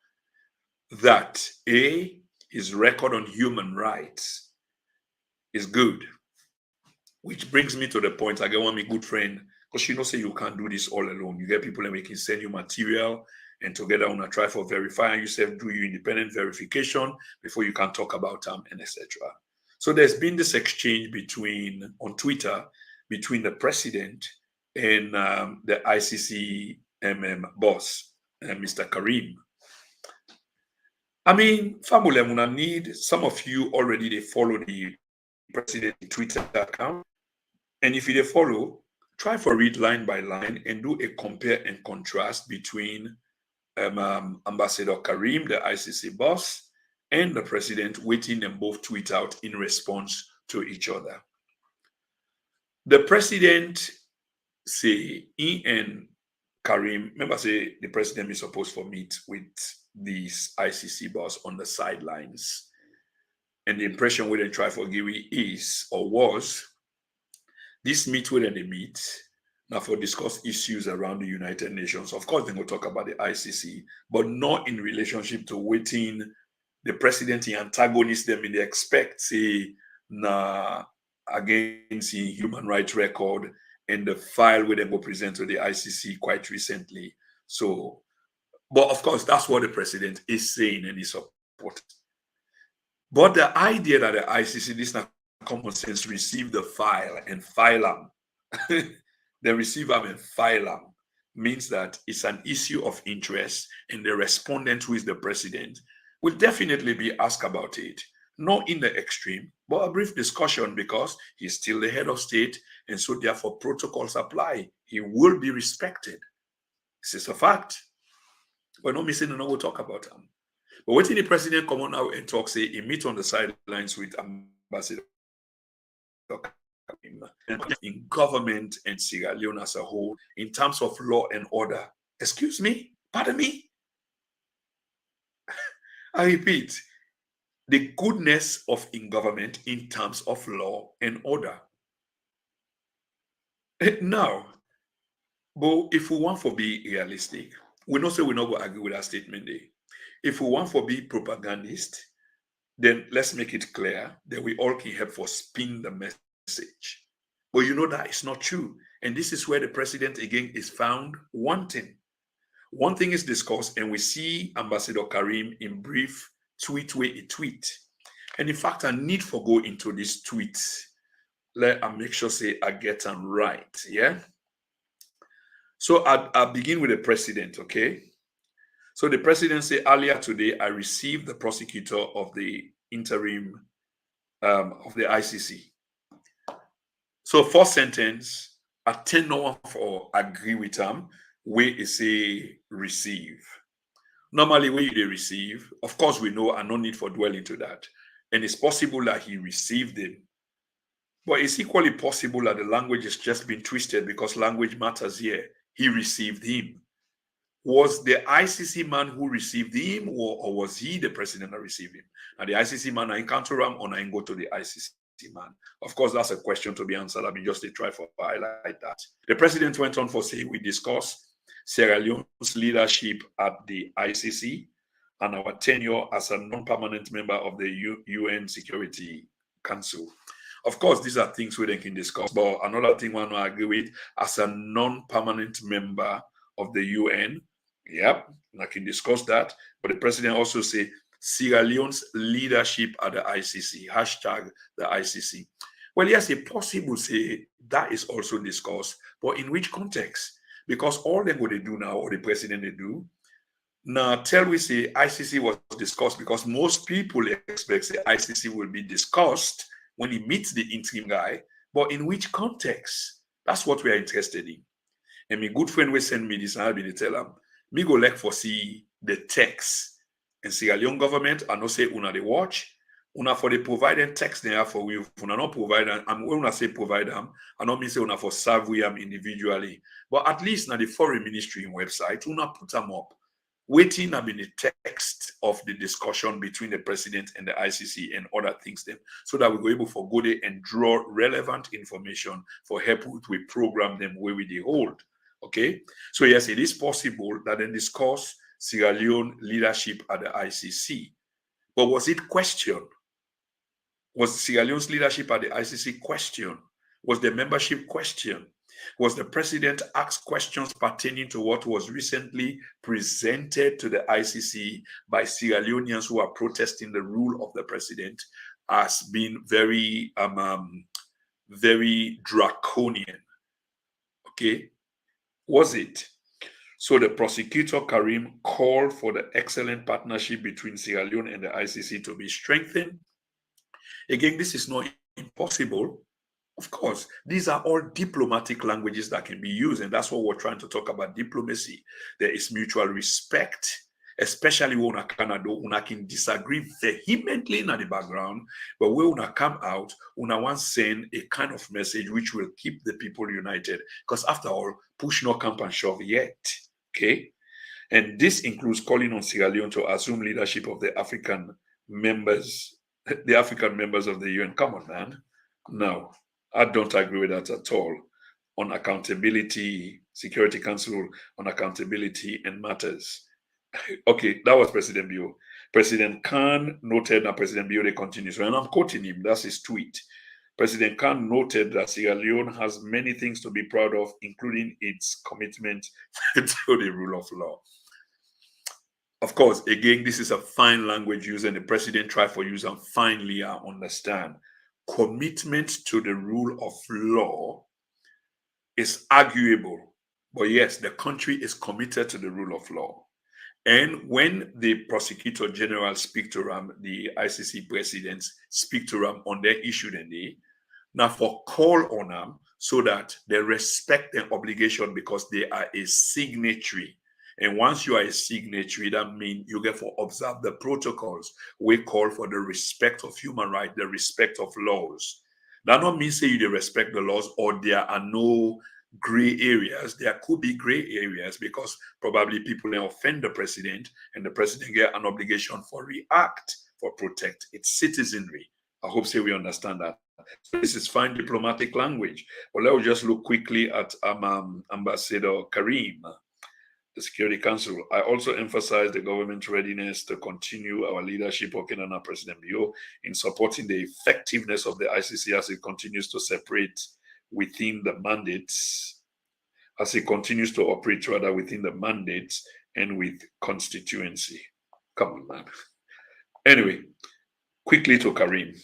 that his record on human rights is good. Which brings me to the point, I get one my good friend, because she knows say you can't do this all alone. You get people that can send you material, and together on a try for verify, and you say do your independent verification before you can talk about them and etc. So there's been this exchange on Twitter between the president and the ICC boss, Mr. Karim. I mean, family, I'm gonna need some of you already they follow the president Twitter account. And if you they follow, try for read line by line and do a compare and contrast between Ambassador Karim, the ICC boss, and the president, waiting them both tweet out in response to each other. The president say, and Karim, remember say the president is supposed to meet with these ICC boss on the sidelines. And the impression we didn't try for Giri is or was this meet where they meet now for discuss issues around the United Nations. Of course, they will talk about the ICC, but not in relationship to waiting the president he antagonist them in the expect say against the human rights record and the file where they will present to the ICC quite recently. So, but of course, that's what the president is saying and is supporting. But the idea that the ICC, this not common sense, receive the file and file them, they receive them and file them, means that it's an issue of interest, and the respondent, who is the president, will definitely be asked about it. Not in the extreme, but a brief discussion because he's still the head of state, and so therefore protocols apply. He will be respected. This is a fact. We're not missing and we'll talk about him. But waiting the president come on out and talk, say he meet on the sidelines with Ambassador in government and Sierra Leone as a whole in terms of law and order. Excuse me? Pardon me? I repeat, the goodness of in government in terms of law and order. Now, but if we want to be realistic, we know say we're not going to agree with that statement there. If we want to be propagandist, then let's make it clear that we all can help for spin the message. But you know that it's not true. And this is where the president again is found wanting. One thing is discussed, and we see Ambassador Karim in brief tweet where he tweet. And in fact, I need for go into this tweet. Let I make sure say I get them right. Yeah. So I begin with the president, okay? So the president said earlier today, I received the prosecutor of the interim of the ICC. So first sentence, I tend not for agree with him, where he say receive. Normally, where they receive, of course, we know and no need for dwelling to that. And it's possible that he received him. But it's equally possible that the language has just been twisted because language matters here. He received him. Was the ICC man who received him, or was he the president that received him? And the ICC man, I encounter him, or I go to the ICC man? Of course, that's a question to be answered. I mean, just to try for highlight that. The president went on for saying, we discussed Sierra Leone's leadership at the ICC and our tenure as a non-permanent member of the UN Security Council. Of course, these are things we can discuss, but another thing I want to agree with, as a non-permanent member of the UN, yep, I can discuss that. But the president also say Sierra Leone's leadership at the ICC, hashtag the ICC. Well, yes, it's possible say that is also discussed, but in which context? Because all they're going to do now, or the president they do, now tell we say ICC was discussed because most people expect the ICC will be discussed when he meets the interim guy, but in which context? That's what we are interested in. And my good friend will send me this, and I'll be to tell him, me go like for see the text. And Sierra Leone government, I know say una they watch, una for the providing text there for we, una not provide them, and when I say provide them, I don't mean say una for serve we am individually, but at least now the foreign ministry website, una put them up. Waiting have been the text of the discussion between the president and the ICC and other things then, so that we go able for go there and draw relevant information for help with we program them where we they hold. Okay, so yes, it is possible that they discuss Sierra Leone leadership at the ICC, but was it questioned? Was Sierra Leone's leadership at the ICC questioned? Was the membership questioned? Was the president asked questions pertaining to what was recently presented to the ICC by Sierra Leoneans who are protesting the rule of the president as being very, very draconian? Okay, was it? So the prosecutor Karim called for the excellent partnership between Sierra Leone and the ICC to be strengthened. Again, this is not impossible. Of course, these are all diplomatic languages that can be used, and that's what we're trying to talk about, diplomacy. There is mutual respect, especially when una can disagree vehemently in the background, but when una come out, una want send a kind of message which will keep the people united. Because after all, push no camp and shove yet. Okay? And this includes calling on Sierra Leone to assume leadership of the African members, the African members of the UN. Come on, man. No, I don't agree with that at all. On accountability, Security Council on accountability and matters. Okay, that was President Bio. President Khan noted that President Bio continues, and I'm quoting him, that's his tweet. President Khan noted that Sierra Leone has many things to be proud of, including its commitment to the rule of law. Of course, again, this is a fine language used, and the president tried for use and finally I understand. Commitment to the rule of law is arguable, but yes, the country is committed to the rule of law. And when the prosecutor general speak to Ram, the ICC presidents speak to Ram on their issue, then they now for call on them so that they respect their obligation because they are a signatory. And once you are a signatory, that means you get to observe the protocols. We call for the respect of human rights, the respect of laws. That not mean say you respect the laws or there are no gray areas. There could be gray areas because probably people may offend the president and the president get an obligation for react, for protect its citizenry. I hope say we understand that. So this is fine diplomatic language. But let's just look quickly at Ambassador Karim, the Security Council. I also emphasize the government's readiness to continue our leadership working under President Bio in supporting the effectiveness of the ICC as it continues to separate within the mandates, as it continues to operate rather within the mandates and with constituency. Come on, man. Anyway, quickly to Karim.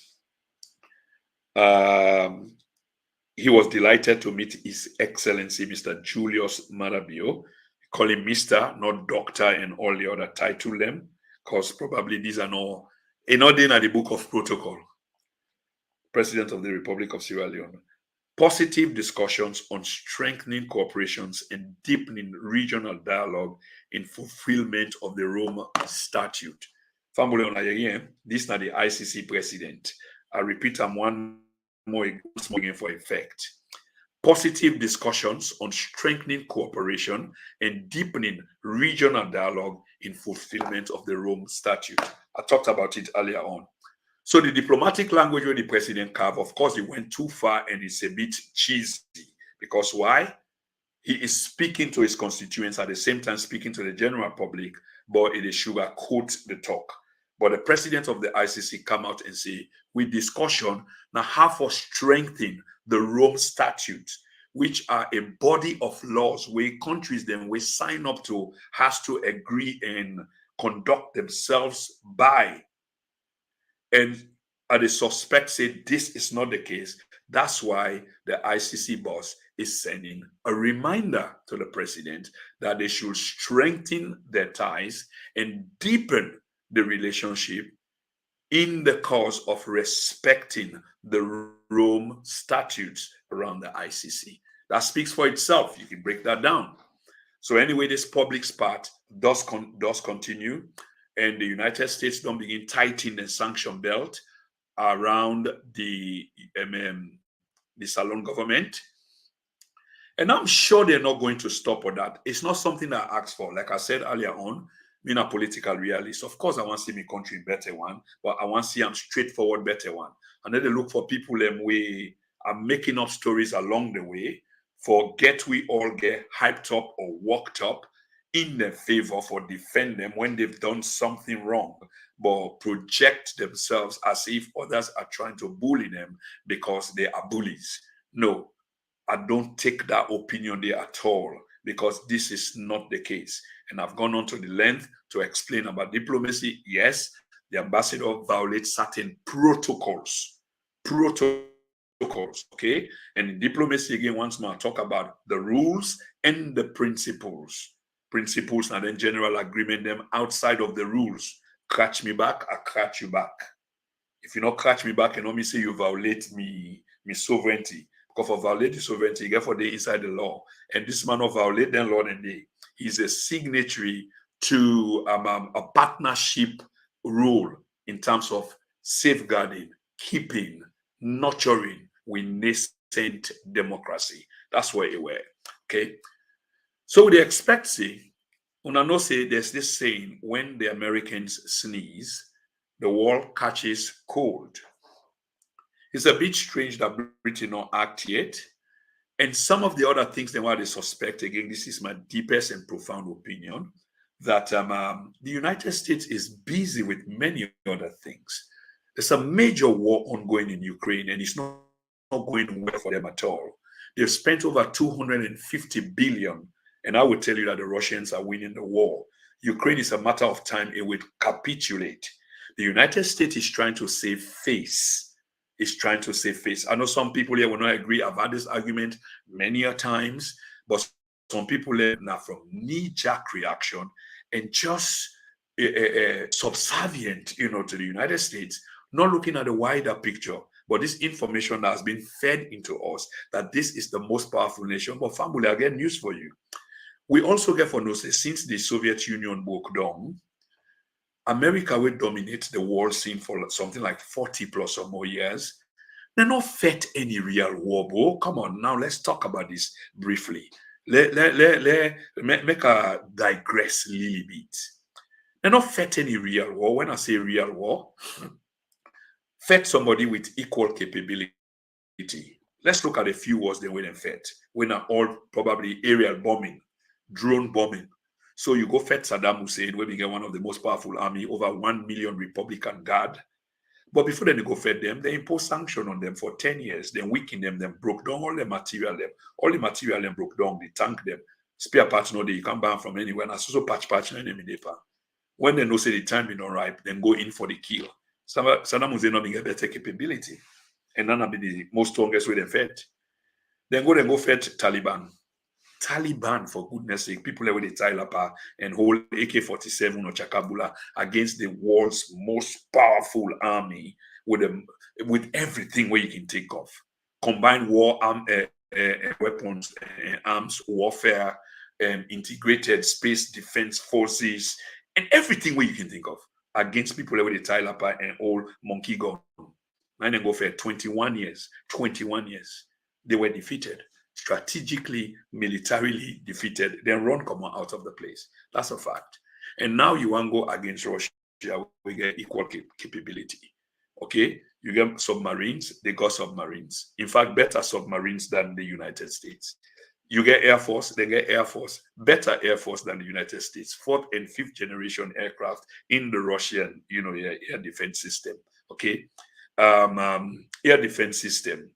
He was delighted to meet His Excellency Mr. Julius Maada Bio. Call him Mr., not Doctor, and all the other title them, because probably these are not in the book of protocol. President of the Republic of Sierra Leone. Positive discussions on strengthening cooperations and deepening regional dialogue in fulfillment of the Rome Statute. Family on this is not the ICC president. I repeat, I'm one more again for effect. Positive discussions on strengthening cooperation and deepening regional dialogue in fulfillment of the Rome Statute. I talked about it earlier on. So the diplomatic language where the president carved, of course, it went too far and it's a bit cheesy. Because why? He is speaking to his constituents at the same time speaking to the general public, but it is sugarcoat the talk. But the president of the ICC come out and say, with discussion, now how for strengthen the Rome Statute, which are a body of laws where countries then we sign up to has to agree and conduct themselves by. And the suspect said this is not the case. That's why the ICC boss is sending a reminder to the president that they should strengthen their ties and deepen the relationship in the cause of respecting the Rome statutes around the ICC. That speaks for itself. You can break that down. So anyway, this public part does continue, and the United States don't begin tightening the sanction belt around the Salon government. And I'm sure they're not going to stop on that. It's not something that I asked for. Like I said earlier on, being a political realist, of course, I want to see my country better one, but I want to see I'm straightforward better one. And then they look for people we are making up stories along the way for we all get hyped up or worked up in their favor for defend them when they've done something wrong, but project themselves as if others are trying to bully them because they are bullies. No, I don't take that opinion there at all, because this is not the case. And I've gone on to the length to explain about diplomacy. Yes, the ambassador violates certain protocols, okay? And in diplomacy, again, once more, I talk about the rules and the principles. principles and then general agreement them outside of the rules. Catch me back, I catch you back. If you not catch me back, and not me say you violate me sovereignty. Because for violate the sovereignty, you get for the inside the law. And this man of violate the law and he's a signatory to a partnership role in terms of safeguarding, keeping, nurturing with nascent democracy. That's where you were. Okay. So they expect, see, una know say there's this saying, when the Americans sneeze, the world catches cold. It's a bit strange that Britain not act yet. And some of the other things than what they suspect, again, this is my deepest and profound opinion, that the United States is busy with many other things. There's a major war ongoing in Ukraine, and it's not going well for them at all. They've spent over 250 billion, and I would tell you that the Russians are winning the war. Ukraine is a matter of time, it will capitulate. The United States is trying to save face. Is trying to save face. I know some people here will not agree. I've had this argument many a times, but some people here now from knee-jerk reaction and just subservient, to the United States, not looking at the wider picture. But this information that has been fed into us, that this is the most powerful nation. But family, I get news for you. We also get for notice, since the Soviet Union broke down, America will dominate the world scene for something like 40 plus or more years. They're not fought any real war, bro. Come on, now let's talk about this briefly. Make a digress a little bit. They're not fought any real war. When I say real war, fought somebody with equal capability. Let's look at a few wars they went and fought. When are all probably aerial bombing, drone bombing. So you go fight Saddam Hussein, where we get one of the most powerful army, over 1 million Republican Guard. But before then they go fight them, they impose sanction on them for 10 years, then weaken them, then broke down all the material them. All the material them broke down, they tank them. Spare parts, no, you can't buy them from anywhere. And also patch enemy paper. When they know say the time is not ripe, then go in for the kill. Saddam Hussein not get better capability. And none be the most strongest way they fight. Then go fight Taliban, for goodness sake, people there with the Tailapa and hold AK-47 or Chakabula against the world's most powerful army with everything where you can think of. Combined war weapons, arms, warfare, integrated space defense forces, and everything where you can think of against people there with the Tailapa and old monkey gun. And then go for 21 years. 21 years. They were defeated. Strategically, militarily defeated, then run come out of the place. That's a fact. And now you want to go against Russia, we get equal capability. Okay? You get submarines, they got submarines. In fact, better submarines than the United States. You get Air Force, they get Air Force, better Air Force than the United States. 4th and 5th generation aircraft in the Russian, air defense system. Okay? Air defense system.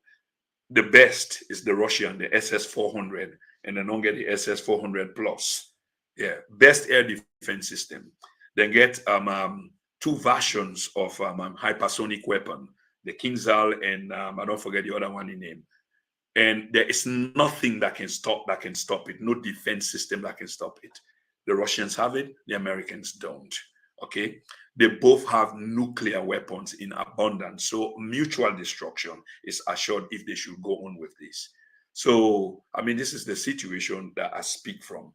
The best is the Russian, the SS-400, and then don't get the SS-400 plus. Yeah, best air defense system. Then get 2 versions of hypersonic weapon, the Kinzhal and I don't forget the other one in name. And there is nothing that can stop it. No defense system that can stop it. The Russians have it, the Americans don't. Okay, they both have nuclear weapons in abundance, so mutual destruction is assured if they should go on with this. So, I mean, this is the situation that I speak from.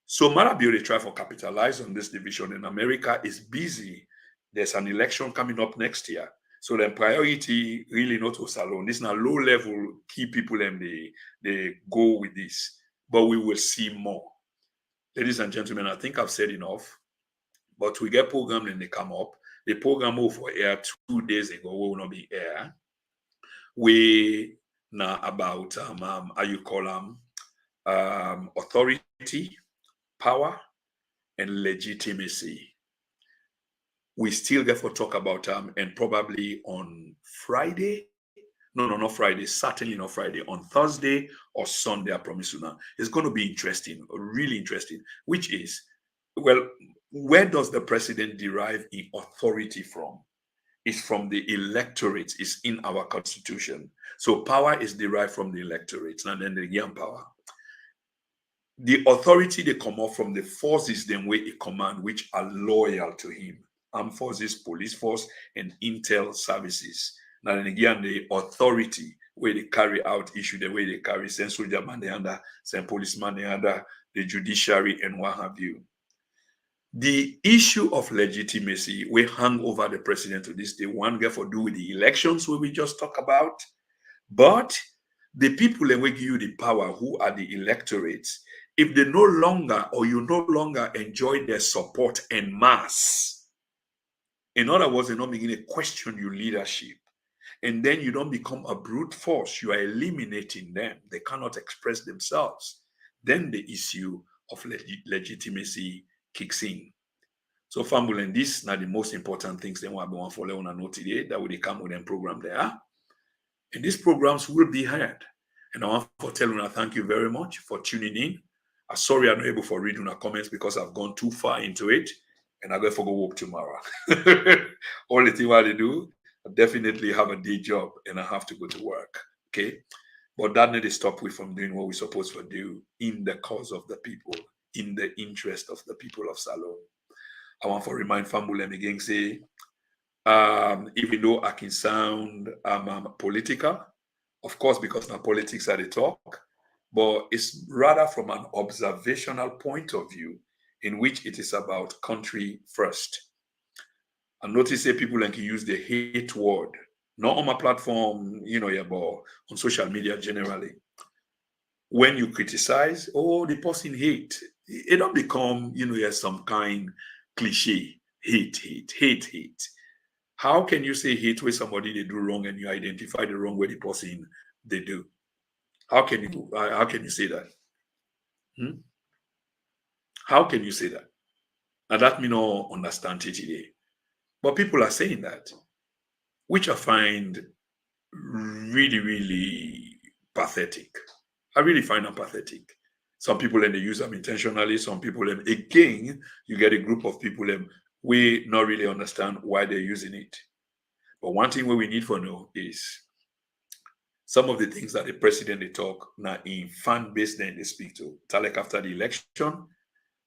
So, Marabio, they try to capitalize on this division, and America is busy. There's an election coming up next year, so the priority really not to salon. This is not low level key people, and they go with this, but we will see more. Ladies and gentlemen, I think I've said enough. But we get program and they come up. The program over for air 2 days ago will not be air. We now about how you call them authority, power, and legitimacy. We still get to talk about and probably on Friday. No, not Friday. Certainly not Friday. On Thursday or Sunday, I promise you now. It's going to be interesting, really interesting. Which is, well, where does the president derive the authority from? It's from the electorate. It's in our constitution. So power is derived from the electorate, and then the young power. the authority they come off from the forces them where he command, which are loyal to him. Armed forces, police force, and intel services. Now then again, the authority where they carry out issue, the way they carry, send soldier man they under, send policeman they under, the judiciary and what have you. The issue of legitimacy will hang over the president to this day. One get for do with the elections where we just talk about, but the people that will give you the power, who are the electorates, if they no longer or you no longer enjoy their support en masse, in other words, they don't begin to question your leadership, and then you don't become a brute force, you are eliminating them, they cannot express themselves, then the issue of legitimacy kicks in. So, family, and this are the most important things they want to follow on a note today that will come with them program there. And these programs will be heard. And I want to tell you, thank you very much for tuning in. I'm sorry I'm not able to read your comments because I've gone too far into it, and I'm going to go work tomorrow. All the thing I do, I definitely have a day job and I have to go to work. Okay. But that need to stop me from doing what we're supposed to do in the cause of the people, in the interest of the people of Salone. I want to remind family again, say, even though I can sound political, of course, because my politics are the talk, but it's rather from an observational point of view in which it is about country first. And notice that people can use the hate word, not on my platform, but on social media generally. When you criticize, oh, the person hate, it don't become, some kind cliche, hate. How can you say hate where somebody they do wrong and you identify the wrong way the person they do? How can you say that? How can you say that? And that me not understand it today. But people are saying that, which I find really, really pathetic. I really find them pathetic. Some people they use them intentionally. Some people again, you get a group of people we not really understand why they're using it. But one thing we need to know is some of the things that the president they talk now in fan base then they speak to. Like after the election,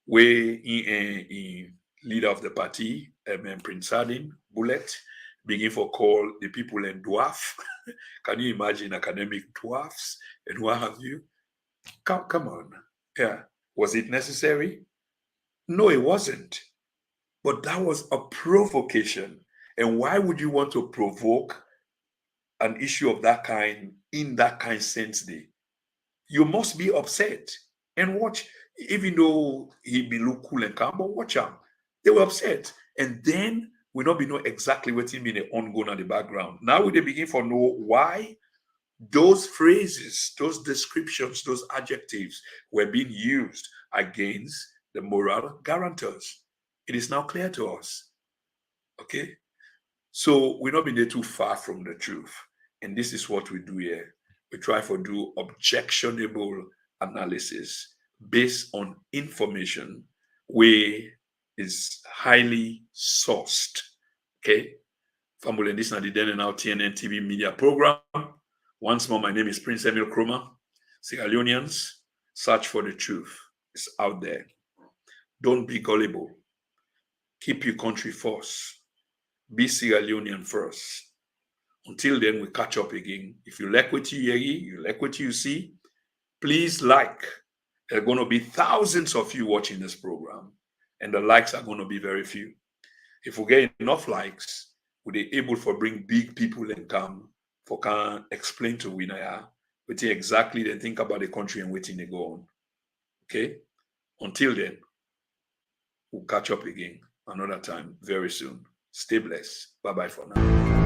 where in leader of the party, Prince Harding, Bullet, begin for call the people in dwarf. Can you imagine academic dwarfs and what have you? Come on. Yeah. Was it necessary? No, it wasn't. But that was a provocation. And why would you want to provoke an issue of that kind in that kind sense day? You must be upset. And watch, even though he be look cool and calm, but watch him. They were upset. And then we not be know exactly what he mean ongoing at the background. Now we begin to know why those phrases, those descriptions, those adjectives were being used against the moral guarantors. It is now clear to us. Okay? So we're not being there too far from the truth. And this is what we do here. We try to do objectionable analysis based on information where is highly sourced. Okay? Family, this is the Den and Now TNN TV media program. Once more, my name is Prince Emil Krumah. Sierra Leoneans, search for the truth. It's out there. Don't be gullible. Keep your country first. Be Sierra Leonean first. Until then, we catch up again. If you like what you hear, you like what you see, please like. There are going to be thousands of you watching this program, and the likes are going to be very few. If we get enough likes, we'll be able to bring big people and come for can explain to Winaya what exactly they think about the country and waiting they go on. Okay? Until then, we'll catch up again another time very soon. Stay blessed. Bye-bye for now.